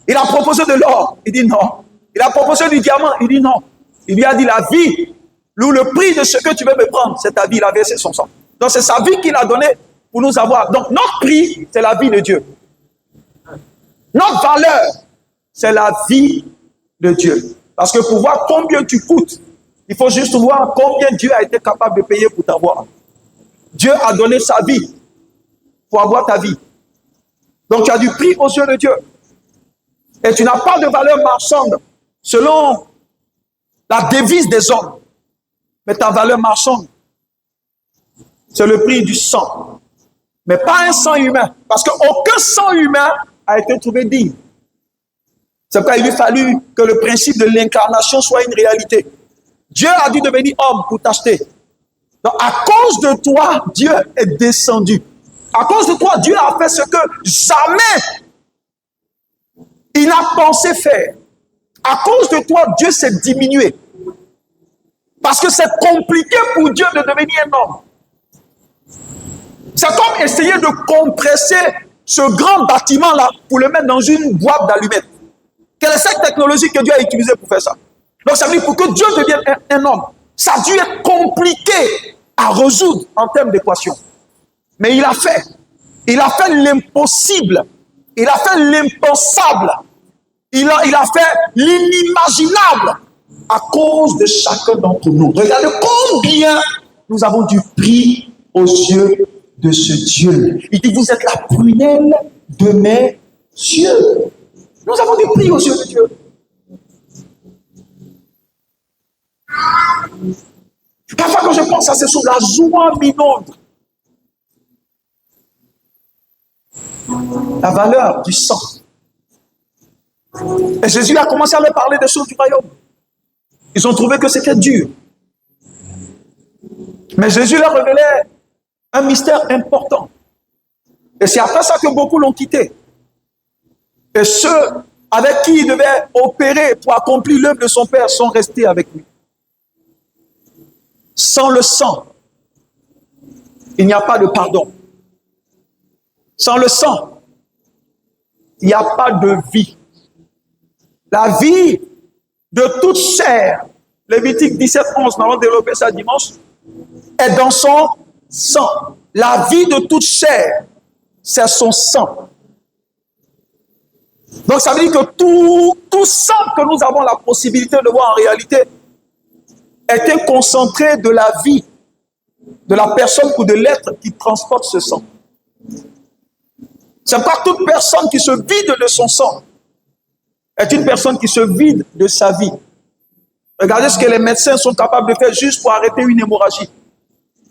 Il a proposé de l'or, il dit non. Il a proposé du diamant, il dit non. Il lui a dit la vie, ou le prix de ce que tu veux me prendre, c'est ta vie, il a versé son sang. Donc c'est sa vie qu'il a donnée pour nous avoir. Donc notre prix, c'est la vie de Dieu. Notre valeur, c'est la vie de Dieu. Parce que pour voir combien tu coûtes, il faut juste voir combien Dieu a été capable de payer pour t'avoir. Dieu a donné sa vie pour avoir ta vie. Donc tu as du prix aux yeux de Dieu. Et tu n'as pas de valeur marchande selon la devise des hommes. Mais ta valeur marchande, c'est le prix du sang. Mais pas un sang humain. Parce qu'aucun sang humain a été trouvé digne. C'est pourquoi il lui fallu que le principe de l'incarnation soit une réalité. Dieu a dû devenir homme pour t'acheter. Donc à cause de toi, Dieu est descendu. À cause de toi, Dieu a fait ce que jamais il n'a pensé faire. À cause de toi, Dieu s'est diminué. Parce que c'est compliqué pour Dieu de devenir un homme. C'est comme essayer de compresser ce grand bâtiment-là pour le mettre dans une boîte d'allumettes. Quelle est cette technologie que Dieu a utilisée pour faire ça? Donc ça veut dire pour que Dieu devienne un homme, ça a dû être compliqué à résoudre en termes d'équation. Mais il a fait. Il a fait l'impossible. Il a fait l'impensable. Il a fait l'inimaginable à cause de chacun d'entre nous. Regardez combien nous avons du prix aux yeux de ce Dieu. Il dit, vous êtes la prunelle de mes yeux. Nous avons du prix aux yeux de Dieu. Parfois quand je pense à ces choses, la joie m'inonde. La valeur du sang. Et Jésus a commencé à leur parler des choses du royaume. Ils ont trouvé que c'était dur. Mais Jésus leur révélait un mystère important. Et c'est après ça que beaucoup l'ont quitté. Et ceux avec qui il devait opérer pour accomplir l'œuvre de son Père sont restés avec lui. Sans le sang, il n'y a pas de pardon. Sans le sang, il n'y a pas de vie. La vie de toute chair, Lévitique 17:11, nous allons développer ça dimanche, est dans son sang. La vie de toute chair, c'est son sang. Donc ça veut dire que tout sang que nous avons la possibilité de voir en réalité était concentré de la vie de la personne ou de l'être qui transporte ce sang. C'est pas toute personne qui se vide de son sang est une personne qui se vide de sa vie. Regardez ce que les médecins sont capables de faire juste pour arrêter une hémorragie.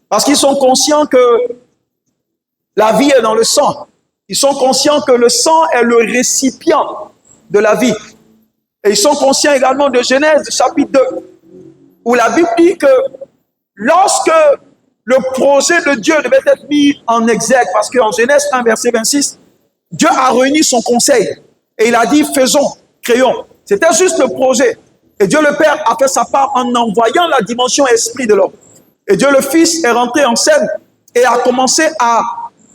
Parce qu'ils sont conscients que la vie est dans le sang. Ils sont conscients que le sang est le récipient de la vie. Et ils sont conscients également de Genèse chapitre 2, où la Bible dit que lorsque le projet de Dieu devait être mis en exergue, parce qu'en Genèse 1, verset 26, Dieu a réuni son conseil et il a dit faisons, créons. C'était juste le projet. Et Dieu le Père a fait sa part en envoyant la dimension esprit de l'homme. Et Dieu le Fils est rentré en scène et a commencé à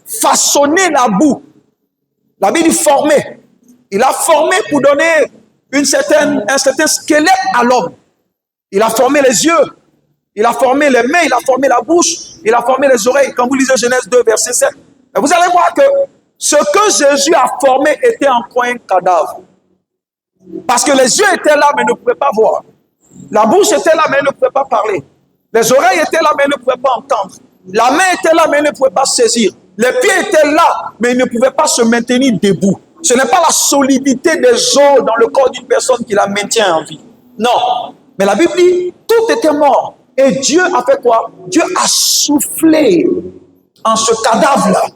façonner la boue. La Bible dit former. Il a formé pour donner un certain squelette à l'homme. Il a formé les yeux, il a formé les mains, il a formé la bouche, il a formé les oreilles. Quand vous lisez Genèse 2, verset 7, vous allez voir que ce que Jésus a formé était encore un cadavre. Parce que les yeux étaient là, mais ne pouvaient pas voir. La bouche était là, mais elle ne pouvait pas parler. Les oreilles étaient là, mais elle ne pouvait pas entendre. La main était là, mais elle ne pouvait pas saisir. Les pieds étaient là, mais ils ne pouvaient pas se maintenir debout. Ce n'est pas la solidité des os dans le corps d'une personne qui la maintient en vie. Non. Mais la Bible dit, tout était mort. Et Dieu a fait quoi? Dieu a soufflé en ce cadavre-là.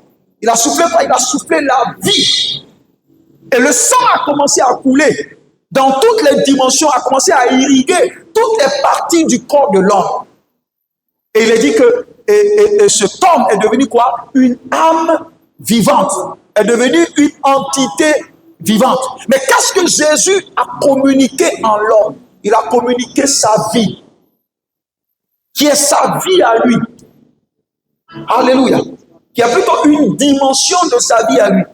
Il a soufflé quoi? Il a soufflé la vie. Et le sang a commencé à couler dans toutes les dimensions, a commencé à irriguer toutes les parties du corps de l'homme. Et il est dit que et cet homme est devenu quoi? Une âme vivante. Est devenu une entité vivante. Mais qu'est-ce que Jésus a communiqué en l'homme? Il a communiqué sa vie, qui est sa vie à lui. Alléluia. Qui est plutôt une dimension de sa vie à lui.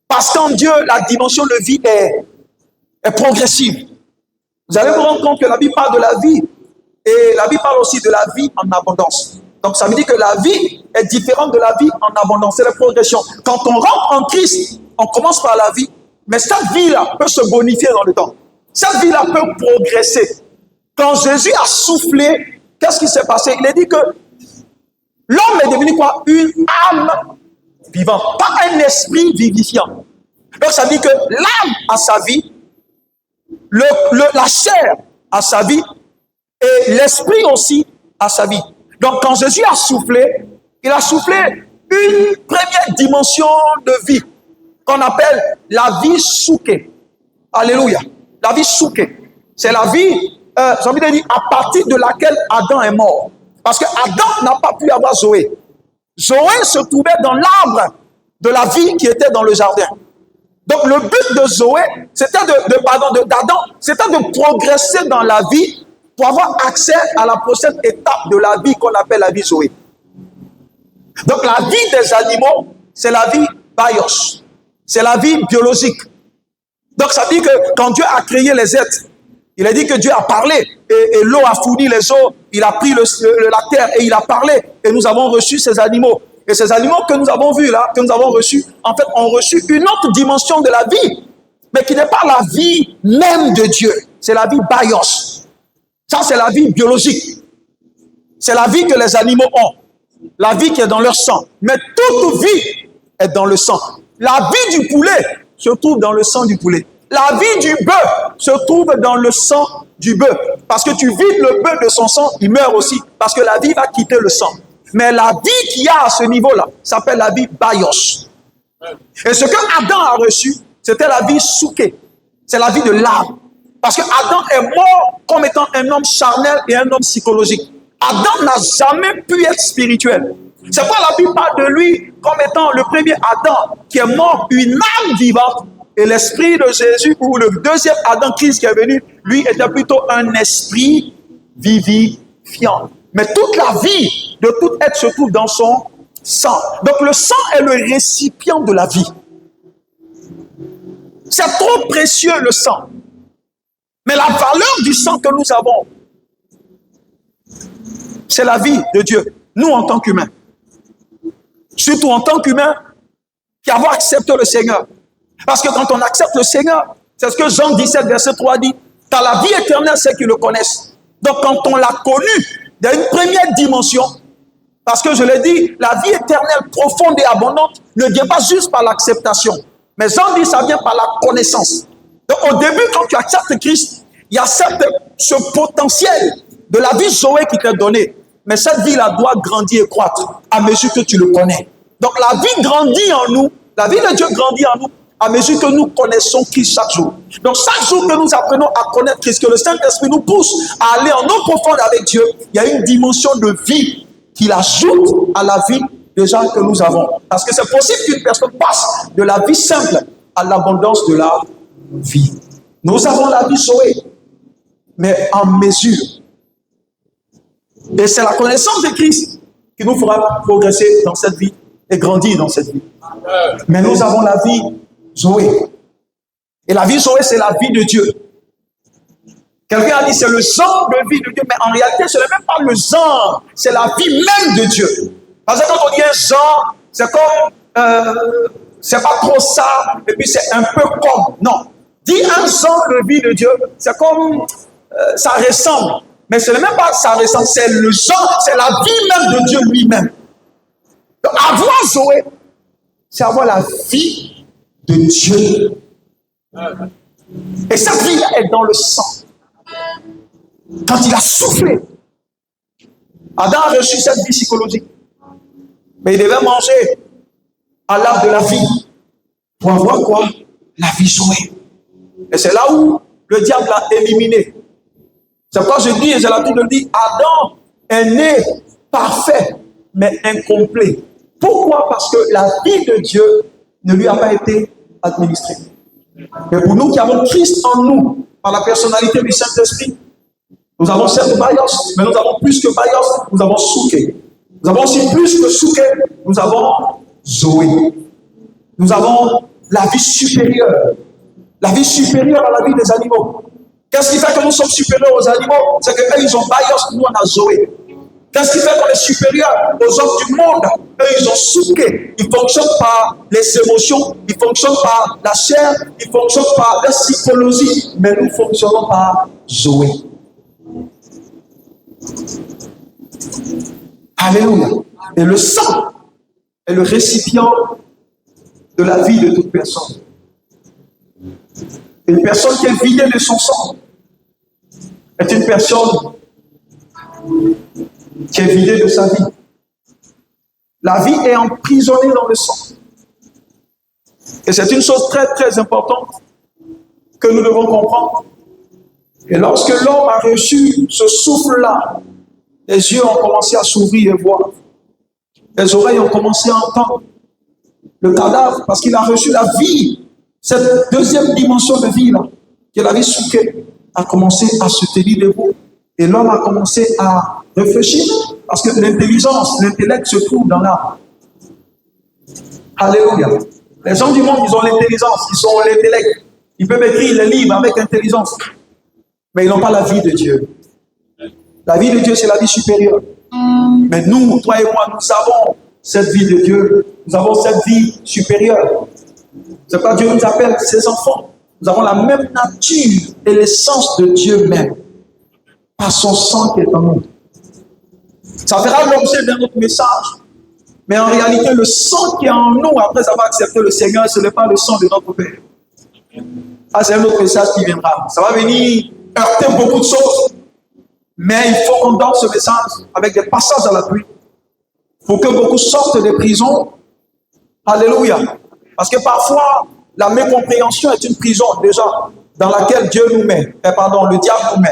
Parce qu'en Dieu, la dimension de vie est progressive. Vous allez vous rendre compte que la Bible parle de la vie et la Bible parle aussi de la vie en abondance. Donc ça veut dire que la vie est différente de la vie en abondance. C'est la progression. Quand on rentre en Christ, on commence par la vie Mais cette vie-là peut se bonifier dans le temps. Cette vie-là peut progresser. Quand Jésus a soufflé, qu'est-ce qui s'est passé? Il a dit que l'homme est devenu quoi? Une âme vivante, pas un esprit vivifiant. Donc ça dit que l'âme a sa vie, la chair a sa vie, et l'esprit aussi a sa vie. Donc quand Jésus a soufflé, il a soufflé une première dimension de vie qu'on appelle la vie souké. Alléluia. La vie souké. C'est la vie, j'ai envie de dire, à partir de laquelle Adam est mort. Parce que Adam n'a pas pu avoir Zoé. Zoé se trouvait dans l'arbre de la vie qui était dans le jardin. Donc le but de Zoé, c'était d'Adam, c'était de progresser dans la vie pour avoir accès à la prochaine étape de la vie qu'on appelle la vie Zoé. Donc la vie des animaux, c'est la vie bios. C'est la vie biologique. Donc ça dit que quand Dieu a créé les êtres, il a dit que Dieu a parlé et l'eau a fourni les eaux, il a pris la terre et il a parlé et nous avons reçu ces animaux. Et ces animaux que nous avons vus là, que nous avons reçus, en fait, ont reçu une autre dimension de la vie, mais qui n'est pas la vie même de Dieu. C'est la vie bios. Ça, c'est la vie biologique. C'est la vie que les animaux ont. La vie qui est dans leur sang. Mais toute vie est dans le sang. La vie du poulet se trouve dans le sang du poulet. La vie du bœuf se trouve dans le sang du bœuf. Parce que tu vides le bœuf de son sang, il meurt aussi. Parce que la vie va quitter le sang. Mais la vie qu'il y a à ce niveau-là s'appelle la vie bios. Et ce que Adam a reçu, c'était la vie souké. C'est la vie de l'âme. Parce que Adam est mort comme étant un homme charnel et un homme psychologique. Adam n'a jamais pu être spirituel. C'est pourquoi la Bible parle de lui comme étant le premier Adam qui est mort, une âme vivante. Et l'esprit de Jésus, ou le deuxième Adam Christ qui est venu, lui était plutôt un esprit vivifiant. Mais toute la vie de tout être se trouve dans son sang. Donc le sang est le récipient de la vie. C'est trop précieux le sang. Mais la valeur du sang que nous avons, c'est la vie de Dieu. Nous en tant qu'humains. Surtout en tant qu'humains qui avons accepté le Seigneur. Parce que quand on accepte le Seigneur, c'est ce que Jean 17, verset 3 dit, car la vie éternelle, c'est qu'ils le connaissent. Donc quand on l'a connu, il y a une première dimension. Parce que je l'ai dit, la vie éternelle profonde et abondante ne vient pas juste par l'acceptation. Mais Jean dit, ça vient par la connaissance. Donc au début, quand tu acceptes Christ, il y a ce potentiel de la vie Zoé qui t'est donnée. Mais cette vie-là doit grandir et croître à mesure que tu le connais. Donc la vie grandit en nous, la vie de Dieu grandit en nous à mesure que nous connaissons Christ chaque jour. Donc chaque jour que nous apprenons à connaître Christ, que le Saint-Esprit nous pousse à aller en eau profonde avec Dieu, il y a une dimension de vie qu'il ajoute à la vie déjà que nous avons. Parce que c'est possible qu'une personne passe de la vie simple à l'abondance de la vie. Nous avons la vie Zoé, mais en mesure. Et c'est la connaissance de Christ qui nous fera progresser dans cette vie et grandir dans cette vie. Mais nous avons la vie Zoé. Et la vie Zoé, c'est la vie de Dieu. Quelqu'un a dit c'est le genre de vie de Dieu, mais en réalité, ce n'est même pas le genre, c'est la vie même de Dieu. Parce que quand on dit un genre, c'est comme, c'est pas trop ça, et puis c'est un peu comme. Non. Dis un genre de vie de Dieu, c'est comme, ça ressemble. Mais ce n'est même pas ça ressemble, c'est le genre, c'est la vie même de Dieu lui-même. Donc, avoir Zoé, c'est avoir la vie de Dieu. Et cette vie est dans le sang. Quand il a soufflé, Adam a reçu cette vie psychologique. Mais il devait manger à l'arbre de la vie pour avoir quoi? La vie Zoé. Et c'est là où le diable l'a éliminé. C'est pourquoi je dis, et j'ai l'habitude de le dire, Adam est né parfait, mais incomplet. Pourquoi? Parce que la vie de Dieu ne lui a pas été administrée. Mais pour nous qui avons Christ en nous, par la personnalité du Saint-Esprit, nous avons certes bios, mais nous avons plus que bios, nous avons souké. Nous avons aussi plus que souké, nous avons Zoé. Nous avons la vie supérieure. La vie supérieure à la vie des animaux. Qu'est-ce qui fait que nous sommes supérieurs aux animaux? C'est qu'eux, ils ont bios, nous on a Zoé. Qu'est-ce qui fait qu'on est supérieur aux hommes du monde? Eux, ils ont souqué. Ils fonctionnent par les émotions, ils fonctionnent par la chair, ils fonctionnent par la psychologie. Mais nous fonctionnons par Zoé. Alléluia. Et le sang est le récipient de la vie de toute personne. Une personne qui est vidée de son sang est une personne qui est vidée de sa vie. La vie est emprisonnée dans le sang. Et c'est une chose très très importante que nous devons comprendre. Et lorsque l'homme a reçu ce souffle-là, les yeux ont commencé à s'ouvrir et voir. Les oreilles ont commencé à entendre. Le cadavre, parce qu'il a reçu la vie, cette deuxième dimension de vie-là, que la vie souquée, a commencé à se tenir debout. Et l'homme a commencé à réfléchir, parce que l'intelligence, l'intellect se trouve dans l'âme. Alléluia. Les gens du monde, ils ont l'intelligence, ils ont l'intellect. Ils peuvent écrire les livres avec intelligence, mais ils n'ont pas la vie de Dieu. La vie de Dieu, c'est la vie supérieure. Mais nous, toi et moi, nous avons cette vie de Dieu. Nous avons cette vie supérieure. C'est pourquoi Dieu nous appelle ses enfants. Nous avons la même nature et l'essence de Dieu même. Par son sang qui est en nous. Ça fera l'objet d'un autre message. Mais en réalité, le sang qui est en nous, après avoir accepté le Seigneur, ce n'est pas le sang de notre Père. Ah, c'est un autre message qui viendra. Ça va venir heurter beaucoup de choses. Mais il faut qu'on donne ce message avec des passages à la pluie. Pour que beaucoup sortent des prisons. Alléluia. Parce que parfois, la mécompréhension est une prison déjà dans laquelle Dieu nous met. Le diable nous met.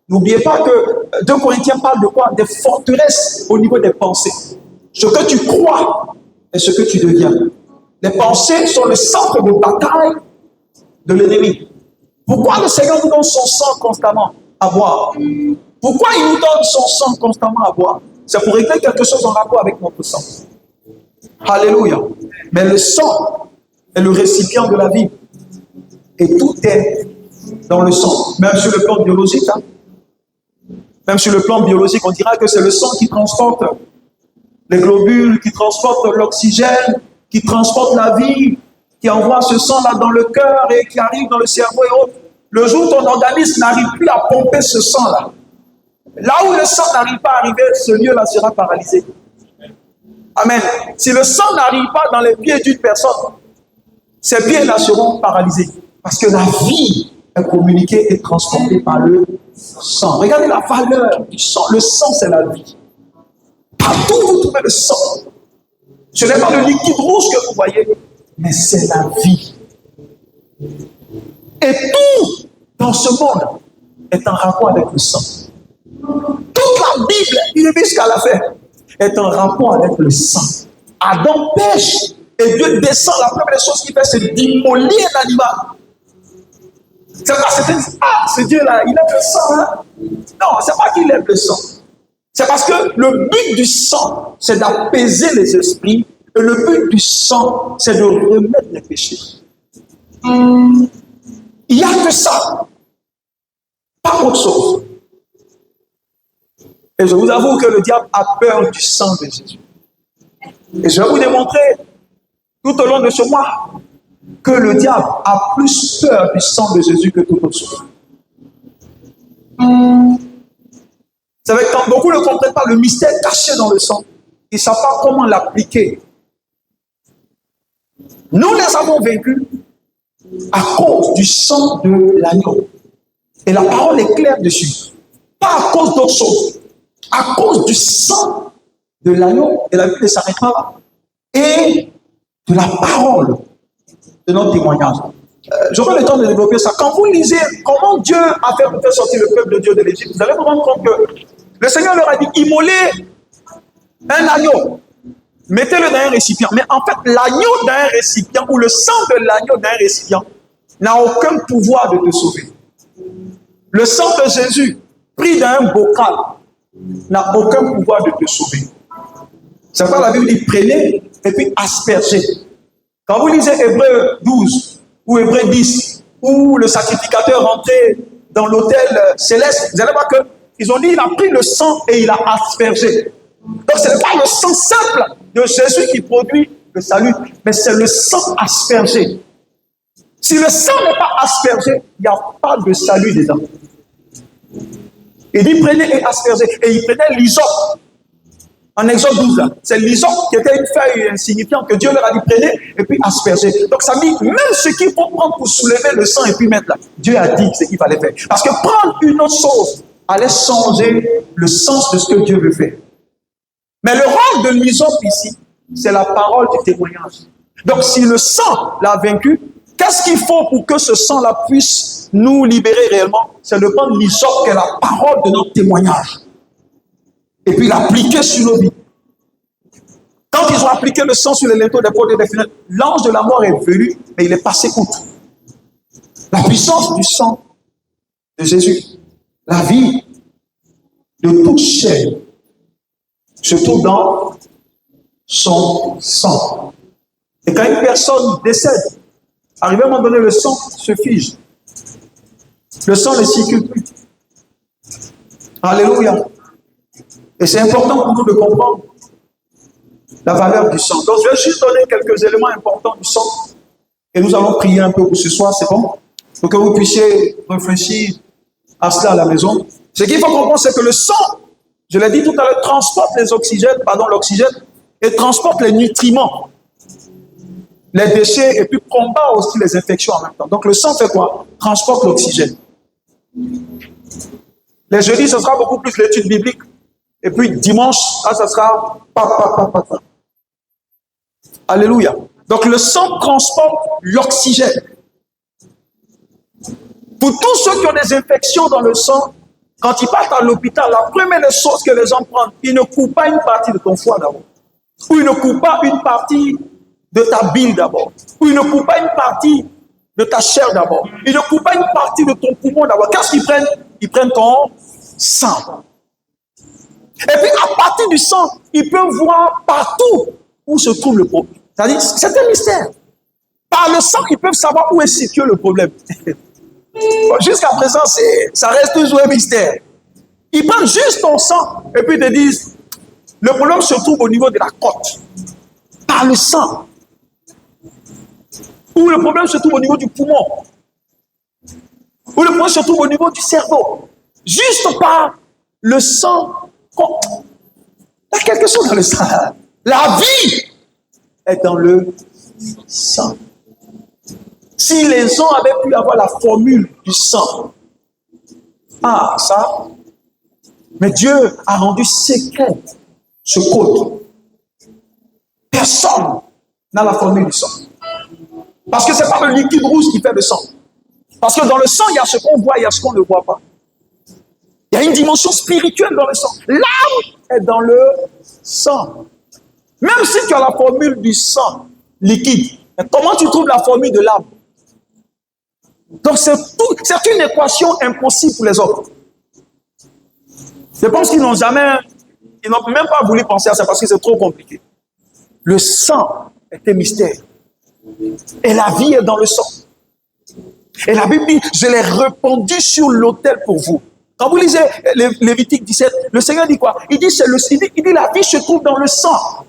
N'oubliez pas que 2 Corinthiens parle de quoi? Des forteresses au niveau des pensées. Ce que tu crois est ce que tu deviens. Les pensées sont le centre de bataille de l'ennemi. Pourquoi le Seigneur nous donne son sang constamment à boire? Pourquoi il nous donne son sang constamment à boire? C'est pour régler quelque chose en rapport avec notre sang. Alléluia. Mais le sang est le récipient de la vie. Et tout est dans le sang. Même sur le plan biologique, même sur le plan biologique, on dira que c'est le sang qui transporte les globules, qui transporte l'oxygène, qui transporte la vie, qui envoie ce sang-là dans le cœur et qui arrive dans le cerveau et autres. Le jour où ton organisme n'arrive plus à pomper ce sang-là, là où le sang n'arrive pas à arriver, ce lieu-là sera paralysé. Amen. Si le sang n'arrive pas dans les pieds d'une personne, ses pieds-là seront paralysés. Parce que la vie est communiquée et transportée par le sang. Regardez la valeur du sang. Le sang, c'est la vie. Partout où vous trouvez le sang, ce n'est pas le liquide rouge que vous voyez, mais c'est la vie. Et tout dans ce monde est en rapport avec le sang. Toute la Bible, il est jusqu'à la fin, est en rapport avec le sang. Adam pêche et Dieu descend. La première des choses qu'il fait, c'est d'immoler un animal. C'est pas certains disent, ah, ce Dieu-là, il aime le sang. Hein? Non, c'est pas qu'il aime le sang. C'est parce que le but du sang, c'est d'apaiser les esprits. Et le but du sang, c'est de remettre les péchés. Il n'y a que ça. Pas autre chose. Et je vous avoue que le diable a peur du sang de Jésus. Et je vais vous démontrer tout au long de ce mois que le diable a plus peur du sang de Jésus que toute autre chose. C'est vrai que quand beaucoup ne comprennent pas le mystère caché dans le sang, ils ne savent pas comment l'appliquer. Nous les avons vaincus à cause du sang de l'agneau. Et la parole est claire dessus. Pas à cause d'autre chose. À cause du sang de l'agneau, et la Bible ne s'arrête pas là. Et de la parole de notre témoignage. J'aurai le temps de développer ça. Quand vous lisez comment Dieu a fait pour faire sortir le peuple de Dieu de l'Égypte, vous allez vous rendre compte que le Seigneur leur a dit, immolez un agneau. Mettez-le dans un récipient. Mais en fait, l'agneau d'un récipient, ou le sang de l'agneau d'un récipient, n'a aucun pouvoir de te sauver. Le sang de Jésus, pris dans un bocal, n'a aucun pouvoir de te sauver. C'est pourquoi la Bible dit, prenez et puis aspergez. Quand vous lisez Hébreux 12 ou Hébreux 10, où le sacrificateur rentrait dans l'autel céleste, vous allez voir que Ils ont dit, il a pris le sang et il a aspergé. Donc ce n'est pas le sang simple de Jésus qui produit le salut, mais c'est le sang aspergé. Si le sang n'est pas aspergé, il n'y a pas de salut dedans. Il dit, prenez et aspergez. Et il prenait l'hysope. En Exode 12, c'est l'hysope qui était une feuille insignifiante que Dieu leur a dit, prenez et puis aspergez. Donc ça dit, même ce qu'il faut prendre pour soulever le sang et puis mettre là, Dieu a dit ce qu'il fallait faire. Parce que prendre une autre chose allait changer le sens de ce que Dieu veut faire. Mais le rôle de l'hysope ici, c'est la parole du témoignage. Donc si le sang l'a vaincu, qu'est-ce qu'il faut pour que ce sang-là puisse nous libérer réellement? C'est de prendre l'hysope qui est la parole de notre témoignage. Et puis l'appliquer sur nos vies. Quand ils ont appliqué le sang sur les linteaux des portes et des fenêtres, l'ange de la mort est venu et il est passé outre. La puissance du sang de Jésus, la vie de toute chair, se trouve dans son sang. Et quand une personne décède, arrivé à un moment donné, le sang se fige. Le sang ne circule plus. Alléluia. Et c'est important pour nous de comprendre la valeur du sang. Donc, je vais juste donner quelques éléments importants du sang. Et nous allons prier un peu pour ce soir, c'est bon? Pour que vous puissiez réfléchir à cela à la maison. Ce qu'il faut comprendre, c'est que le sang, je l'ai dit tout à l'heure, transporte l'oxygène et transporte les nutriments, les déchets, et puis combat aussi les infections en même temps. Donc, le sang fait quoi? Transporte l'oxygène. Les jeudis, ce sera beaucoup plus l'étude biblique. Et puis dimanche, ça sera Alléluia. Donc le sang transporte l'oxygène. Pour tous ceux qui ont des infections dans le sang, quand ils partent à l'hôpital, la première des choses que les gens prennent, ils ne coupent pas une partie de ton foie d'abord. Ou ils ne coupent pas une partie de ta bile d'abord. Ou ils ne coupent pas une partie de ta chair d'abord. Ils ne coupent pas une partie de ton poumon d'abord. Qu'est-ce qu'ils prennent? Ils prennent ton sang. Et puis, à partir du sang, ils peuvent voir partout où se trouve le problème. C'est-à-dire, c'est un mystère. Par le sang, ils peuvent savoir où est situé le problème. Bon, jusqu'à présent, ça reste toujours un mystère. Ils prennent juste ton sang et puis ils te disent, le problème se trouve au niveau de la côte. Par le sang. Ou le problème se trouve au niveau du poumon. Ou le problème se trouve au niveau du cerveau. Juste par le sang. Il y a quelque chose dans le sang. La vie est dans le sang. Si les gens avaient pu avoir la formule du sang, ça, mais Dieu a rendu secret ce code. Personne n'a la formule du sang. Parce que ce n'est pas le liquide rouge qui fait le sang. Parce que dans le sang, il y a ce qu'on voit, il y a ce qu'on ne voit pas. Il y a une dimension spirituelle dans le sang. L'âme est dans le sang. Même si tu as la formule du sang liquide, comment tu trouves la formule de l'âme? Donc c'est une équation impossible pour les autres. Je pense qu'ils n'ont même pas voulu penser à ça parce que c'est trop compliqué. Le sang est un mystère. Et la vie est dans le sang. Et la Bible dit, je l'ai répandu sur l'autel pour vous. Quand vous lisez Lévitique 17, le Seigneur dit quoi? Il dit, la vie se trouve dans le sang.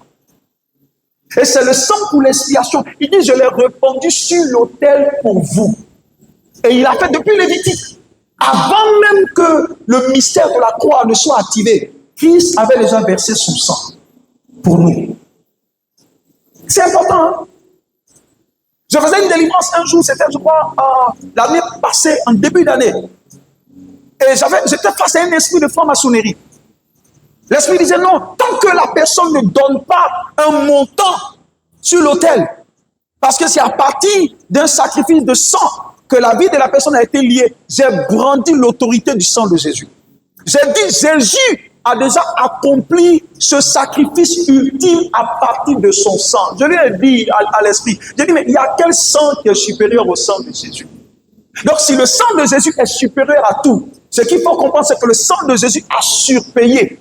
Et c'est le sang pour l'expiation. Il dit, je l'ai répandu sur l'autel pour vous. Et il a fait depuis Lévitique. Avant même que le mystère de la croix ne soit activé, Christ avait déjà versé son sang pour nous. C'est important, hein? Je faisais une délivrance un jour, c'était, je crois, l'année passée, en début d'année. Et j'étais face à un esprit de franc-maçonnerie. L'esprit disait non, tant que la personne ne donne pas un montant sur l'autel, parce que c'est à partir d'un sacrifice de sang que la vie de la personne a été liée, j'ai brandi l'autorité du sang de Jésus. J'ai dit, Jésus a déjà accompli ce sacrifice ultime à partir de son sang. Je lui ai dit à l'esprit, j'ai dit, mais il y a quel sang qui est supérieur au sang de Jésus? Donc si le sang de Jésus est supérieur à tout, ce qu'il faut comprendre, c'est que le sang de Jésus a surpayé.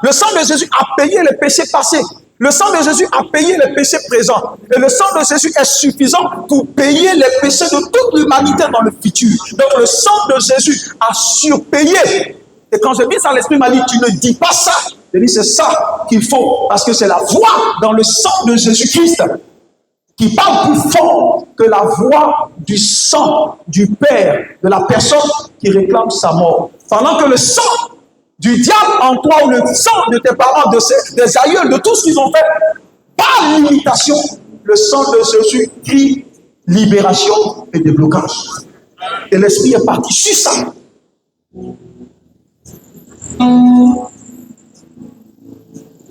Le sang de Jésus a payé les péchés passés. Le sang de Jésus a payé les péchés présents. Et le sang de Jésus est suffisant pour payer les péchés de toute l'humanité dans le futur. Donc le sang de Jésus a surpayé Et quand je dis ça, l'Esprit m'a dit, tu ne dis pas ça. Je dis, c'est ça qu'il faut, parce que c'est la voix dans le sang de Jésus-Christ qui parle plus fort que la voix du sang du Père, de la personne qui réclame sa mort. Pendant que le sang du diable en toi, ou le sang de tes parents, des aïeuls, de tout ce qu'ils ont fait, par l'imitation, le sang de Jésus crie libération et déblocage. Et l'Esprit est parti sur ça.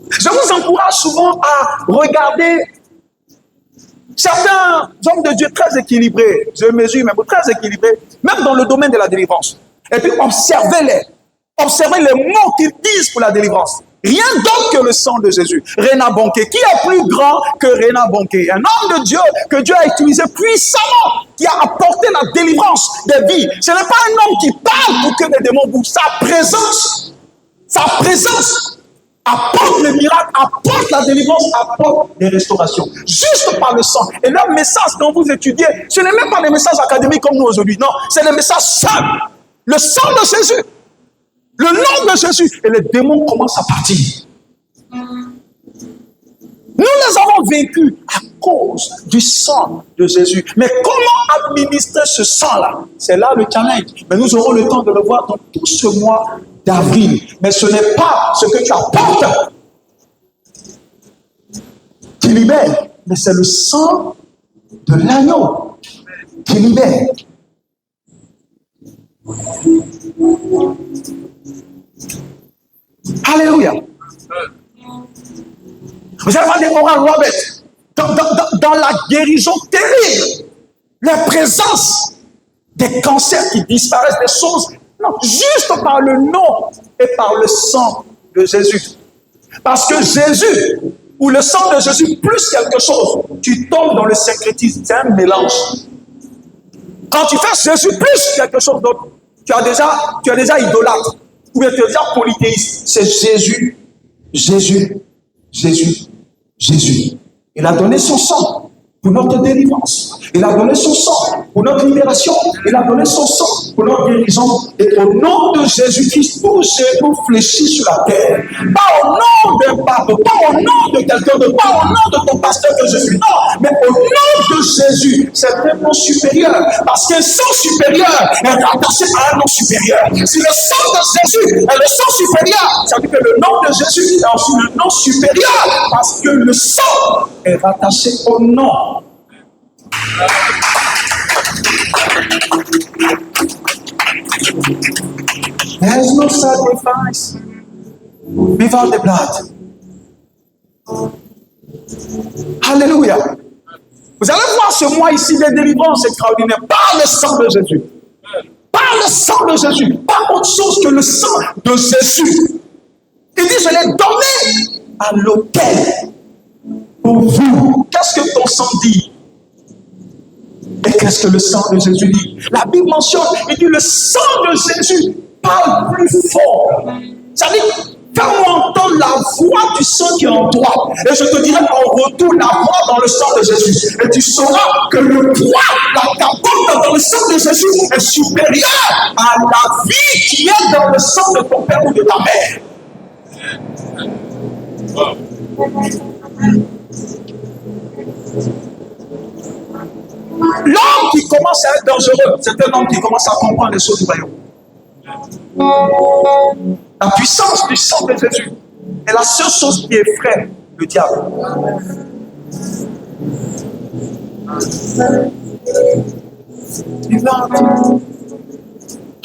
Je vous encourage souvent à regarder certains hommes de Dieu très équilibrés, je mesure même très équilibrés, même dans le domaine de la délivrance. Et puis observez-les mots qu'ils disent pour la délivrance. Rien d'autre que le sang de Jésus. Reinhard Bonnke, qui est plus grand que Reinhard Bonnke? Un homme de Dieu que Dieu a utilisé puissamment, qui a apporté la délivrance des vies. Ce n'est pas un homme qui parle pour que les démons bougent. Sa présence apporte le miracle, apporte la délivrance, apporte les restaurations. Juste par le sang. Et leur message, quand vous étudiez, ce n'est même pas des messages académiques comme nous aujourd'hui. Non, c'est des messages simples. Le sang de Jésus. Le nom de Jésus. Et les démons commencent à partir. Nous les avons vaincus à cause du sang de Jésus. Mais comment administrer ce sang-là? C'est là le challenge. Mais nous aurons le temps de le voir dans tout ce mois d'avril. Mais ce n'est pas ce que tu apportes qui libère, mais c'est le sang de l'agneau qui libère. Alléluia. Vous allez voir des Oral Roberts dans la guérison terrible, la présence des cancers qui disparaissent, des choses, non, juste par le nom et par le sang de Jésus. Parce que Jésus, ou le sang de Jésus, plus quelque chose, tu tombes dans le syncrétisme, c'est un mélange. Quand tu fais Jésus plus quelque chose d'autre, tu as déjà idolâtre, ou bien tu es déjà polythéiste. C'est Jésus, Jésus, Jésus, Jésus. Il a donné son sang pour notre délivrance. Il a donné son sang pour notre libération. Il a donné son sang pour notre guérison. Et au nom de Jésus-Christ, tous genou fléchis sur la terre. Pas au nom d'un pape, pas au nom de quelqu'un d'autre, pas au nom de ton pasteur que je suis. Non, mais au nom de Jésus. C'est un nom supérieur. Parce qu'un sang supérieur est rattaché à un nom supérieur. Si le sang de Jésus est le sang supérieur, ça veut dire que le nom de Jésus est aussi le nom supérieur. Parce que le sang est rattaché au nom. There is no sacrifice without the blood. Alléluia. Vous allez voir ce mois ici des délivrances extraordinaires par le sang de Jésus. Par le sang de Jésus. Pas autre chose que le sang de Jésus. Il dit, je l'ai donné à l'autel pour vous. Qu'est-ce que ton sang dit? Et qu'est-ce que le sang de Jésus dit? La Bible mentionne, il dit le sang de Jésus parle plus fort. Ça dit, fais-moi entendre la voix du sang qui est en toi. Et je te dirai en retour la voix dans le sang de Jésus. Et tu sauras que le poids, la capote dans le sang de Jésus est supérieur à la vie qui est dans le sang de ton père ou de ta mère. L'homme qui commence à être dangereux, c'est un homme qui commence à comprendre les choses du royaume. La puissance du sang de Jésus est la seule chose qui effraie le diable.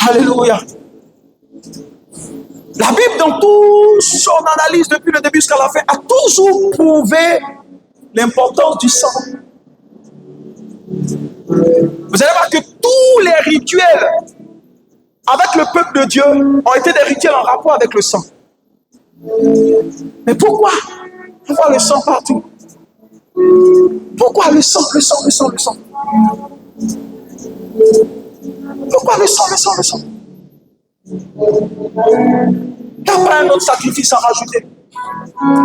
Alléluia. La Bible, dans toute son analyse depuis le début jusqu'à la fin, a toujours prouvé l'importance du sang. Vous allez voir que tous les rituels avec le peuple de Dieu ont été des rituels en rapport avec le sang. Mais pourquoi on voit le sang partout? Pourquoi le sang? Pourquoi le sang? Il n'y a pas un autre sacrifice à rajouter.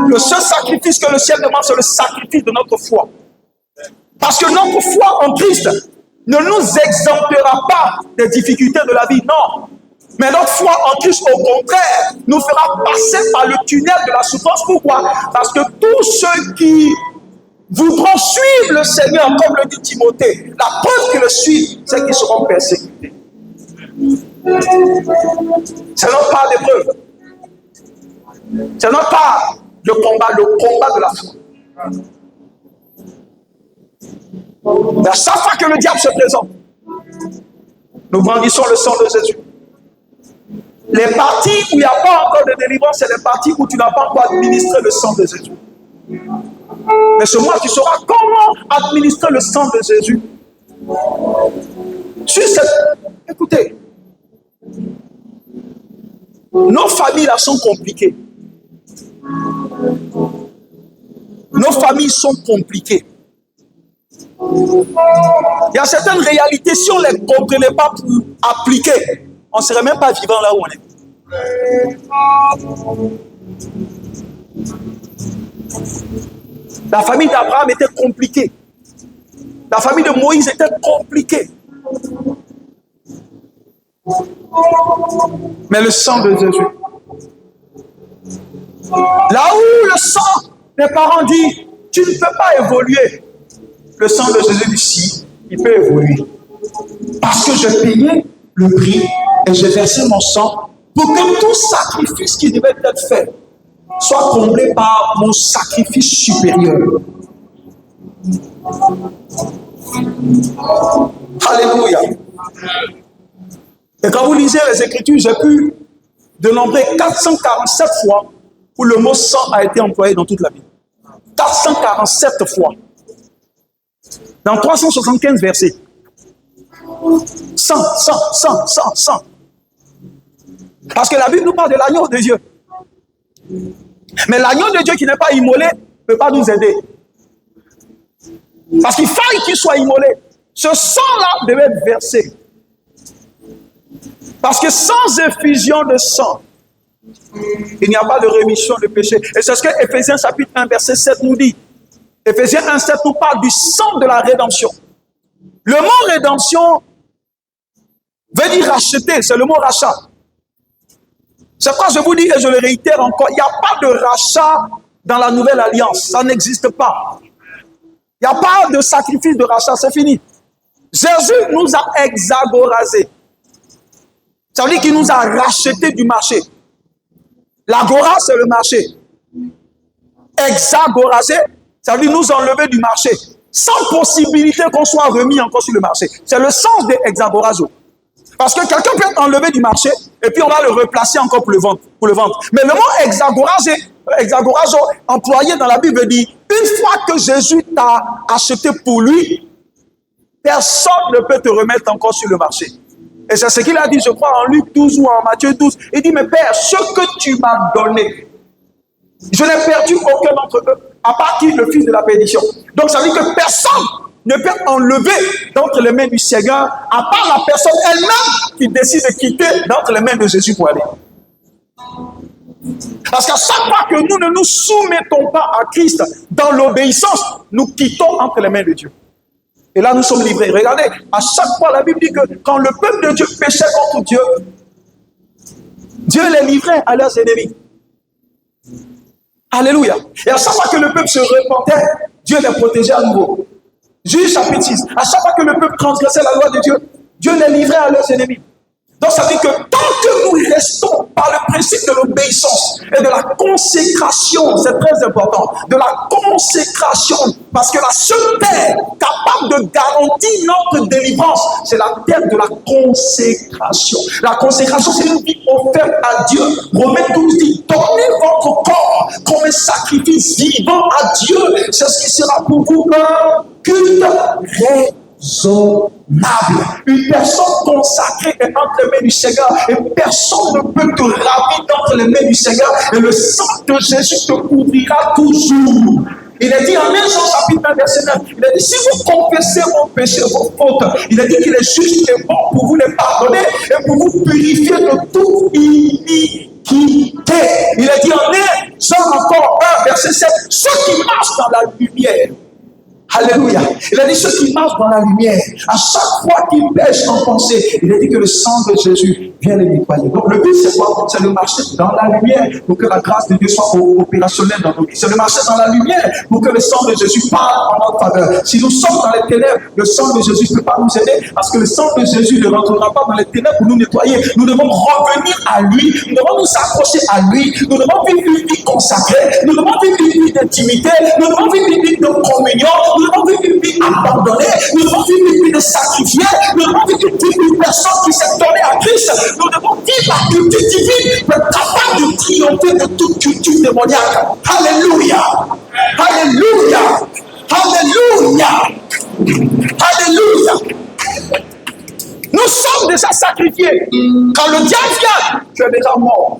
Le seul sacrifice que le ciel demande, c'est le sacrifice de notre foi. Parce que notre foi en Christ ne nous exemptera pas des difficultés de la vie. Non. Mais notre foi en Christ, au contraire, nous fera passer par le tunnel de la souffrance. Pourquoi? Parce que tous ceux qui voudront suivre le Seigneur, comme le dit Timothée, la preuve qu'ils le suivent, c'est qu'ils seront persécutés. C'est notre part d'épreuve. C'est notre part de combat, le combat de la foi. Et à chaque fois que le diable se présente, nous brandissons le sang de Jésus. Les parties où il n'y a pas encore de délivrance, c'est les parties où tu n'as pas encore administré le sang de Jésus. Mais ce mois, tu sauras comment administrer le sang de Jésus. Écoutez, nos familles là sont compliquées. Nos familles sont compliquées. Il y a certaines réalités, si on ne les comprenait pas pour appliquer, on ne serait même pas vivant là où on est. La famille d'Abraham était compliquée. La famille de Moïse était compliquée. Mais le sang de Jésus, là où le sang des parents dit, tu ne peux pas évoluer, le sang de Jésus dit si, il peut évoluer. Parce que j'ai payé le prix et j'ai versé mon sang pour que tout sacrifice qui devait être fait soit comblé par mon sacrifice supérieur. Alléluia. Et quand vous lisez les Écritures, j'ai pu dénombrer 447 fois où le mot sang a été employé dans toute la Bible. 447 fois. Dans 375 versets. Sang. Parce que la Bible nous parle de l'agneau de Dieu. Mais l'agneau de Dieu qui n'est pas immolé ne peut pas nous aider. Parce qu'il faille qu'il soit immolé. Ce sang-là devait être versé. Parce que sans effusion de sang, il n'y a pas de rémission de péché. Et c'est ce que Éphésiens chapitre 1, verset 7 nous dit. Éphésiens 1, 7 nous parle du sang de la rédemption. Le mot rédemption veut dire racheter, c'est le mot rachat. C'est pourquoi je vous dis et je le réitère encore, il n'y a pas de rachat dans la nouvelle alliance, ça n'existe pas. Il n'y a pas de sacrifice de rachat, c'est fini. Jésus nous a exagorasés. Ça veut dire qu'il nous a rachetés du marché. L'agora, c'est le marché. Exagorasé, ça veut dire nous enlever du marché. Sans possibilité qu'on soit remis encore sur le marché. C'est le sens des exagorazo. Parce que quelqu'un peut être enlevé du marché et puis on va le replacer encore pour le vendre. Mais le mot exagorazo employé dans la Bible dit, une fois que Jésus t'a acheté pour lui, personne ne peut te remettre encore sur le marché. Et c'est ce qu'il a dit, je crois, en Luc 12 ou en Matthieu 12. Il dit, mais Père, ce que tu m'as donné, je n'ai perdu aucun d'entre eux, à part qui le fils de la perdition. Donc ça veut dire que personne ne peut enlever d'entre les mains du Seigneur, à part la personne elle-même qui décide de quitter d'entre les mains de Jésus pour aller. Parce qu'à chaque fois que nous ne nous soumettons pas à Christ dans l'obéissance, nous quittons entre les mains de Dieu. Et là, nous sommes livrés. Regardez, à chaque fois, la Bible dit que quand le peuple de Dieu péchait contre Dieu, Dieu les livrait à leurs ennemis. Alléluia. Et à chaque fois que le peuple se repentait, Dieu les protégeait à nouveau. Juge chapitre 6. À chaque fois que le peuple transgressait la loi de Dieu, Dieu les livrait à leurs ennemis. Donc ça veut dire que tant que nous restons par le principe de l'obéissance et de la consécration, c'est très important, de la consécration, parce que la seule terre capable de garantir notre délivrance, c'est la terre de la consécration. La consécration, c'est une vie offerte à Dieu. Romains 12 dit, donnez votre corps comme un sacrifice vivant à Dieu. C'est ce qui sera pour vous un culte raisonnable. Une personne consacrée est entre les mains du Seigneur et personne ne peut te ravir d'entre les mains du Seigneur et le sang de Jésus te couvrira toujours. Il est dit en 1 Jean chapitre 1 verset 9, il a dit si vous confessez vos péchés, vos fautes, il a dit qu'il est juste et bon pour vous les pardonner et pour vous purifier de toute iniquité. Il est dit en 1 Jean encore 1 verset 7, ceux qui marchent dans la lumière, Alléluia. Il a dit ceux qui marchent dans la lumière, à chaque fois qu'ils pêchent en pensée, il a dit que le sang de Jésus vient les nettoyer. Donc le but c'est quoi? C'est de marcher dans la lumière pour que la grâce de Dieu soit opérationnelle dans nos vies. C'est de marcher dans la lumière pour que le sang de Jésus parle en notre faveur. Si nous sommes dans les ténèbres, le sang de Jésus ne peut pas nous aider parce que le sang de Jésus ne rentrera pas dans les ténèbres pour nous nettoyer. Nous devons revenir à lui, nous devons nous accrocher à lui, nous devons vivre une vie consacrée, nous devons vivre une vie d'intimité, nous devons vivre une vie de communion, nous devons vivre une vie abandonnée, nous devons vivre une vie de sacrifié, nous devons vivre une vie d'une personne qui s'est donnée à Christ, nous devons vivre la culture divine pour être capable de triompher de toute culture démoniaque. Alléluia! Alléluia! Alléluia! Alléluia! Nous sommes déjà sacrifiés. Quand le diable vient, tu es déjà mort.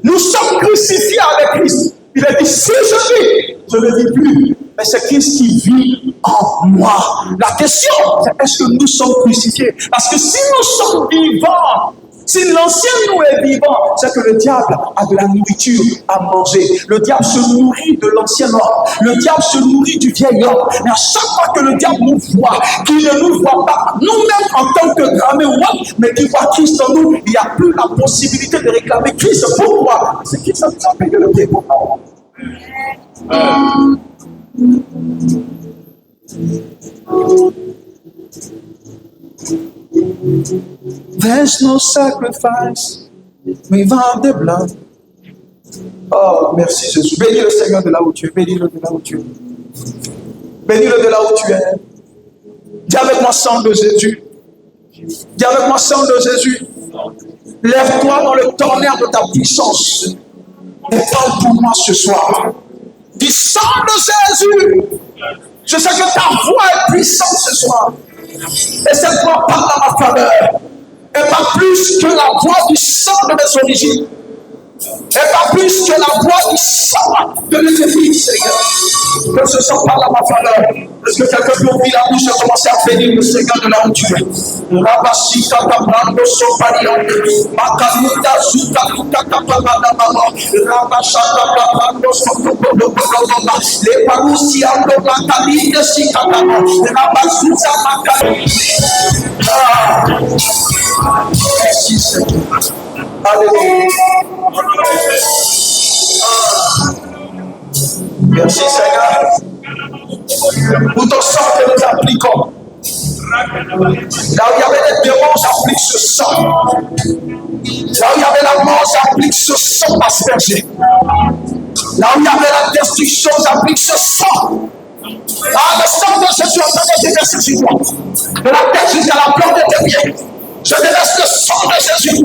Nous sommes crucifiés avec Christ. Il a dit, si je vis, je ne vis plus. Mais c'est Christ qui vit en moi. La question, c'est est-ce que nous sommes crucifiés? Parce que si nous sommes vivants, si l'ancien nous est vivant, c'est que le diable a de la nourriture à manger. Le diable se nourrit de l'ancien homme. Le diable se nourrit du vieil homme. Mais à chaque fois que le diable nous voit, qu'il ne nous voit pas, nous-mêmes en tant que gramé mais qu'il voit Christ en nous, il n'y a plus la possibilité de réclamer Christ. Pourquoi? C'est qui ça nous a payé le prix pour nous. There's no sacrifice without the blood. Oh, merci Jésus. Bénis le Seigneur de là où tu es. Bénis-le de là où tu es. Bénis-le de là où tu es. Dis avec moi, sang de Jésus. Dis avec moi, sang de Jésus. Lève-toi dans le tonnerre de ta puissance. Et parle pour moi ce soir. Dis, sang de Jésus. Je sais que ta voix est puissante ce soir. Et cette voix parle à ma faveur. Et pas plus que la voix du sang de mes origines. Et pas plus que la voix du sang de mes ennemis, Seigneur. Que ce sang parle à ma faveur. Est-ce que quelqu'un peut ouvrir la bouche et commencer à bénir le Seigneur de là où tu es? Rabashika Kabrando Soparion, Makamuta Zuta Kuta Kapamada Baba, Rabashaka Kabrando Sopopodo, les Parousia de Makali de Sikakama, Rabazuza Makali. Merci Seigneur. Alléluia. Merci Seigneur. Pour ton sang que nous appliquons. Là où il y avait des démons, j'applique ce sang. Là où il y avait la mort, j'applique ce sang aspergé. Là où il y avait la destruction, j'applique ce sang. Ah, le sang de Jésus en train de déverser sur toi. De la tête jusqu'à la plante de tes pieds. Je déverse le sang de Jésus.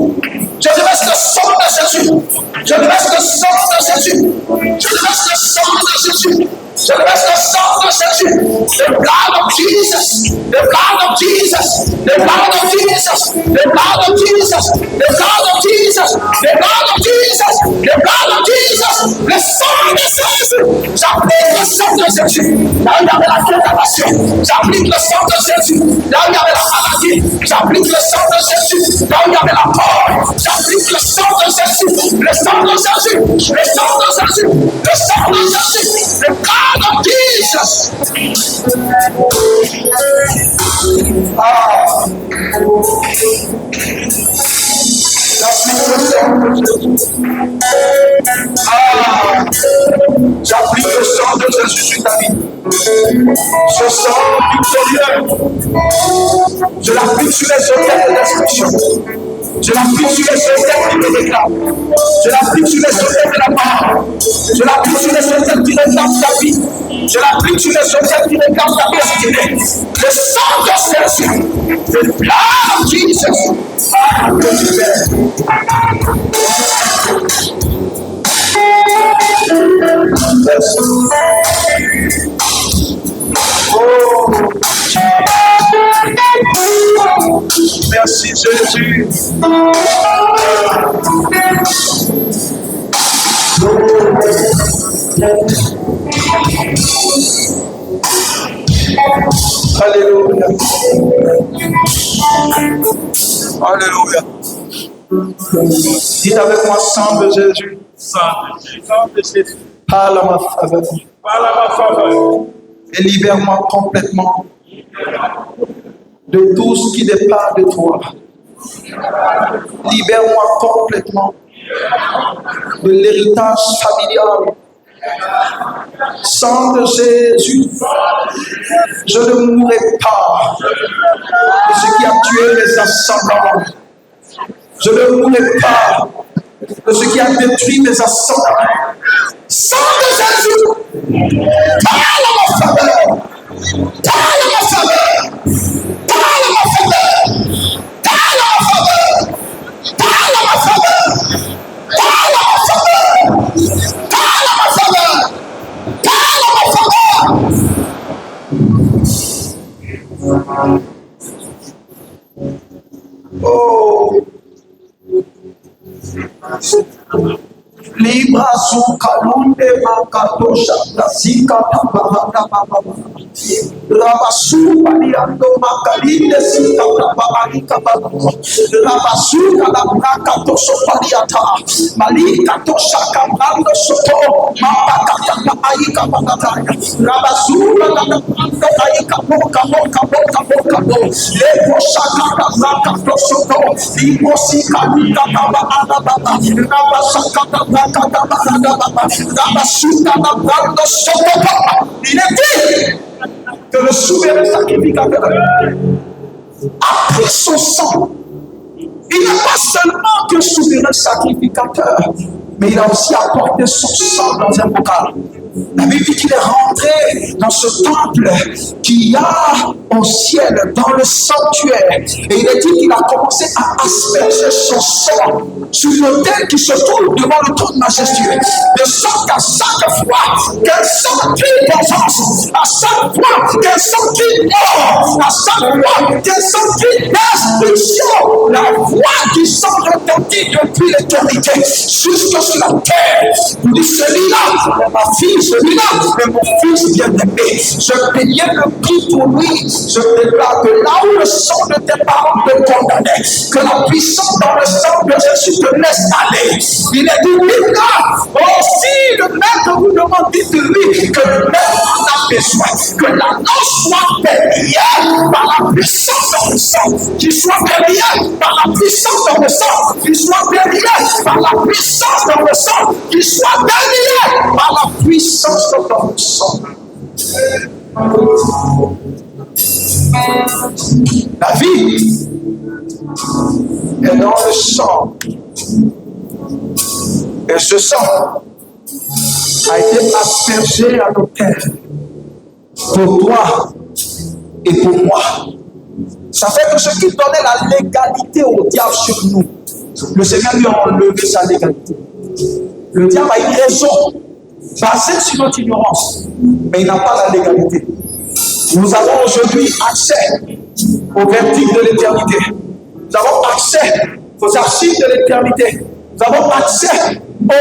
Je déverse le sang de Jésus. Je déverse le sang de Jésus. Je déverse le sang de Jésus. Je déverse le sang de Jésus. The blood of Jesus. The blood of Jesus. The blood of Jesus. The blood of Jesus. The blood of Jesus. The blood of Jesus. The blood of Jesus. Le sang de Jésus. J'applique le sang de Jésus. Là où il y avait la contamination, j'applique le sang de Jésus. Là où il y avait la maladie, j'applique le sang de Jésus. Là où il y avait la mort, j'applique le sang de Jésus. Le sang de Jésus. Le sang de Jésus. Le sang de Jésus. The blood of Jesus. Ah. J'applique le sang de Jésus sur ta vie. Ce sang victorieux, je l'applique sur les autels de destruction. Je l'applique sur les autels qui me réclament. Je l'applique sur les autels de la mort. Je l'applique sur les autels qui réclament ta vie. Je l'applique sur les autels qui réclament ta destinée. Le sang de Jésus, le blood of Jesus. Ah, que tu fais. Oh. Merci Jésus. Alléluia. Alléluia. Dites avec moi, sang de Jésus. Sang de Jésus. Parle à ma faveur. Parle à ma faveur. et libère-moi complètement de tout ce qui n'est pas de toi. Libère-moi complètement de l'héritage familial. Sang de Jésus, je ne mourrai pas de ce qui a tué mes ascendants. Je ne mourrai pas de ce qui a détruit mes ascendants. Sang de Jésus, parle à ma faveur. Parle à ma faveur. Parle à ma faveur. Parle à ma faveur. Parle à ma faveur. Parle à ma faveur. Parle à ma faveur. Parle à ma faveur. Oh. Libra Zukalunde Makatosha Nasika Tabaranda Baba Rabasu Paliando Makalinde Sika Tabarika Baba Rabasu Kalabaka Toso Paliata Malika Tosha Kamando Soto Mapakata Aika Bagataya Rabasu Kalabaka Aika Boka Boka Boka Boka Lepo Shaka Zaka Tosoto Imo Sika Nika Baba Baba Rabasaka il est dit que le souverain sacrificateur a pris son sang. Il n'est pas seulement que souverain sacrificateur, mais il a aussi apporté son sang dans un bocal. La Bible dit qu'il est rentré dans ce temple qu'il y a au ciel, dans le sanctuaire. Et il est dit qu'il a commencé à asperger son sang sur l'autel qui se trouve devant le trône majestueux. De sorte qu'à chaque fois qu'un sang crie vengeance, à chaque fois qu'un sang crie mort, à chaque fois qu'un sang crie destruction, la voix du sang retentit depuis l'éternité jusque sur la terre. Vous dites, celui-là est ma fille, celui-là est mon fils bien-aimé. Je payais le prix pour lui. Je déclare que là où le sang de tes parents te condamnait, que la puissance dans le sang de Jésus te laisse aller. Il est dit, oui, là, aussi le maître vous demande, dites de lui que le maître en a besoin, que la noce soit bénie par la puissance dans le sang, qu'il soit béni par la puissance dans le sang, qu'il soit béni par la puissance dans le sang, qu'il soit béni par la puissance dans le sang. La vie est dans le sang. Et ce sang a été aspergé à nos terres pour toi et pour moi. Ça fait que ce qui donnait la légalité au diable sur nous, le Seigneur lui a enlevé sa légalité. Le diable a une raison basée sur notre ignorance, mais il n'a pas la légalité. Nous avons aujourd'hui accès au verdict de l'éternité. Nous avons accès aux archives de l'éternité. Nous avons accès à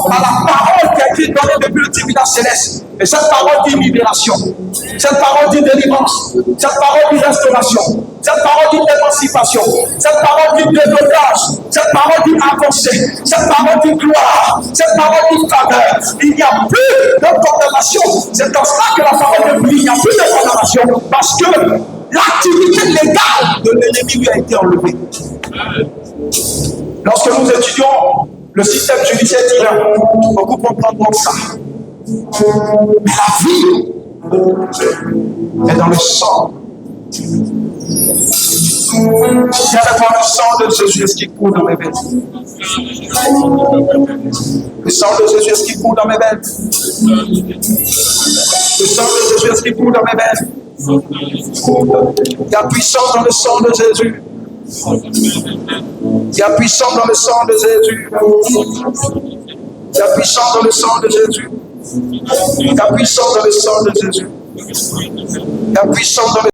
la parole qui a été donnée depuis le tribunal céleste. Et cette parole dit libération. Cette parole dit délivrance. Cette parole dit restauration. Cette parole dit émancipation. Cette parole dit développage. Cette parole dit avancée. Cette parole dit gloire. Cette parole dit faveur. Il n'y a plus de condamnation. C'est dans cela que la parole de vie, il n'y a plus de condamnation. Parce que l'activité légale de l'ennemi lui a été enlevée. Lorsque nous étudions le système judiciaire divin, beaucoup comprendront ça. Mais la vie est dans le sang. Il y a d'abord le sang de Jésus qui coule dans mes veines. Le sang de Jésus qui coule dans mes veines. Le sang de Jésus qui coule dans mes veines. Il y a puissance dans le sang de Jésus. Il y a puissance dans le sang de Jésus. Il y a puissance dans le sang de Jésus. Il y a puissance dans le sang de Jésus. Il y a puissance dans le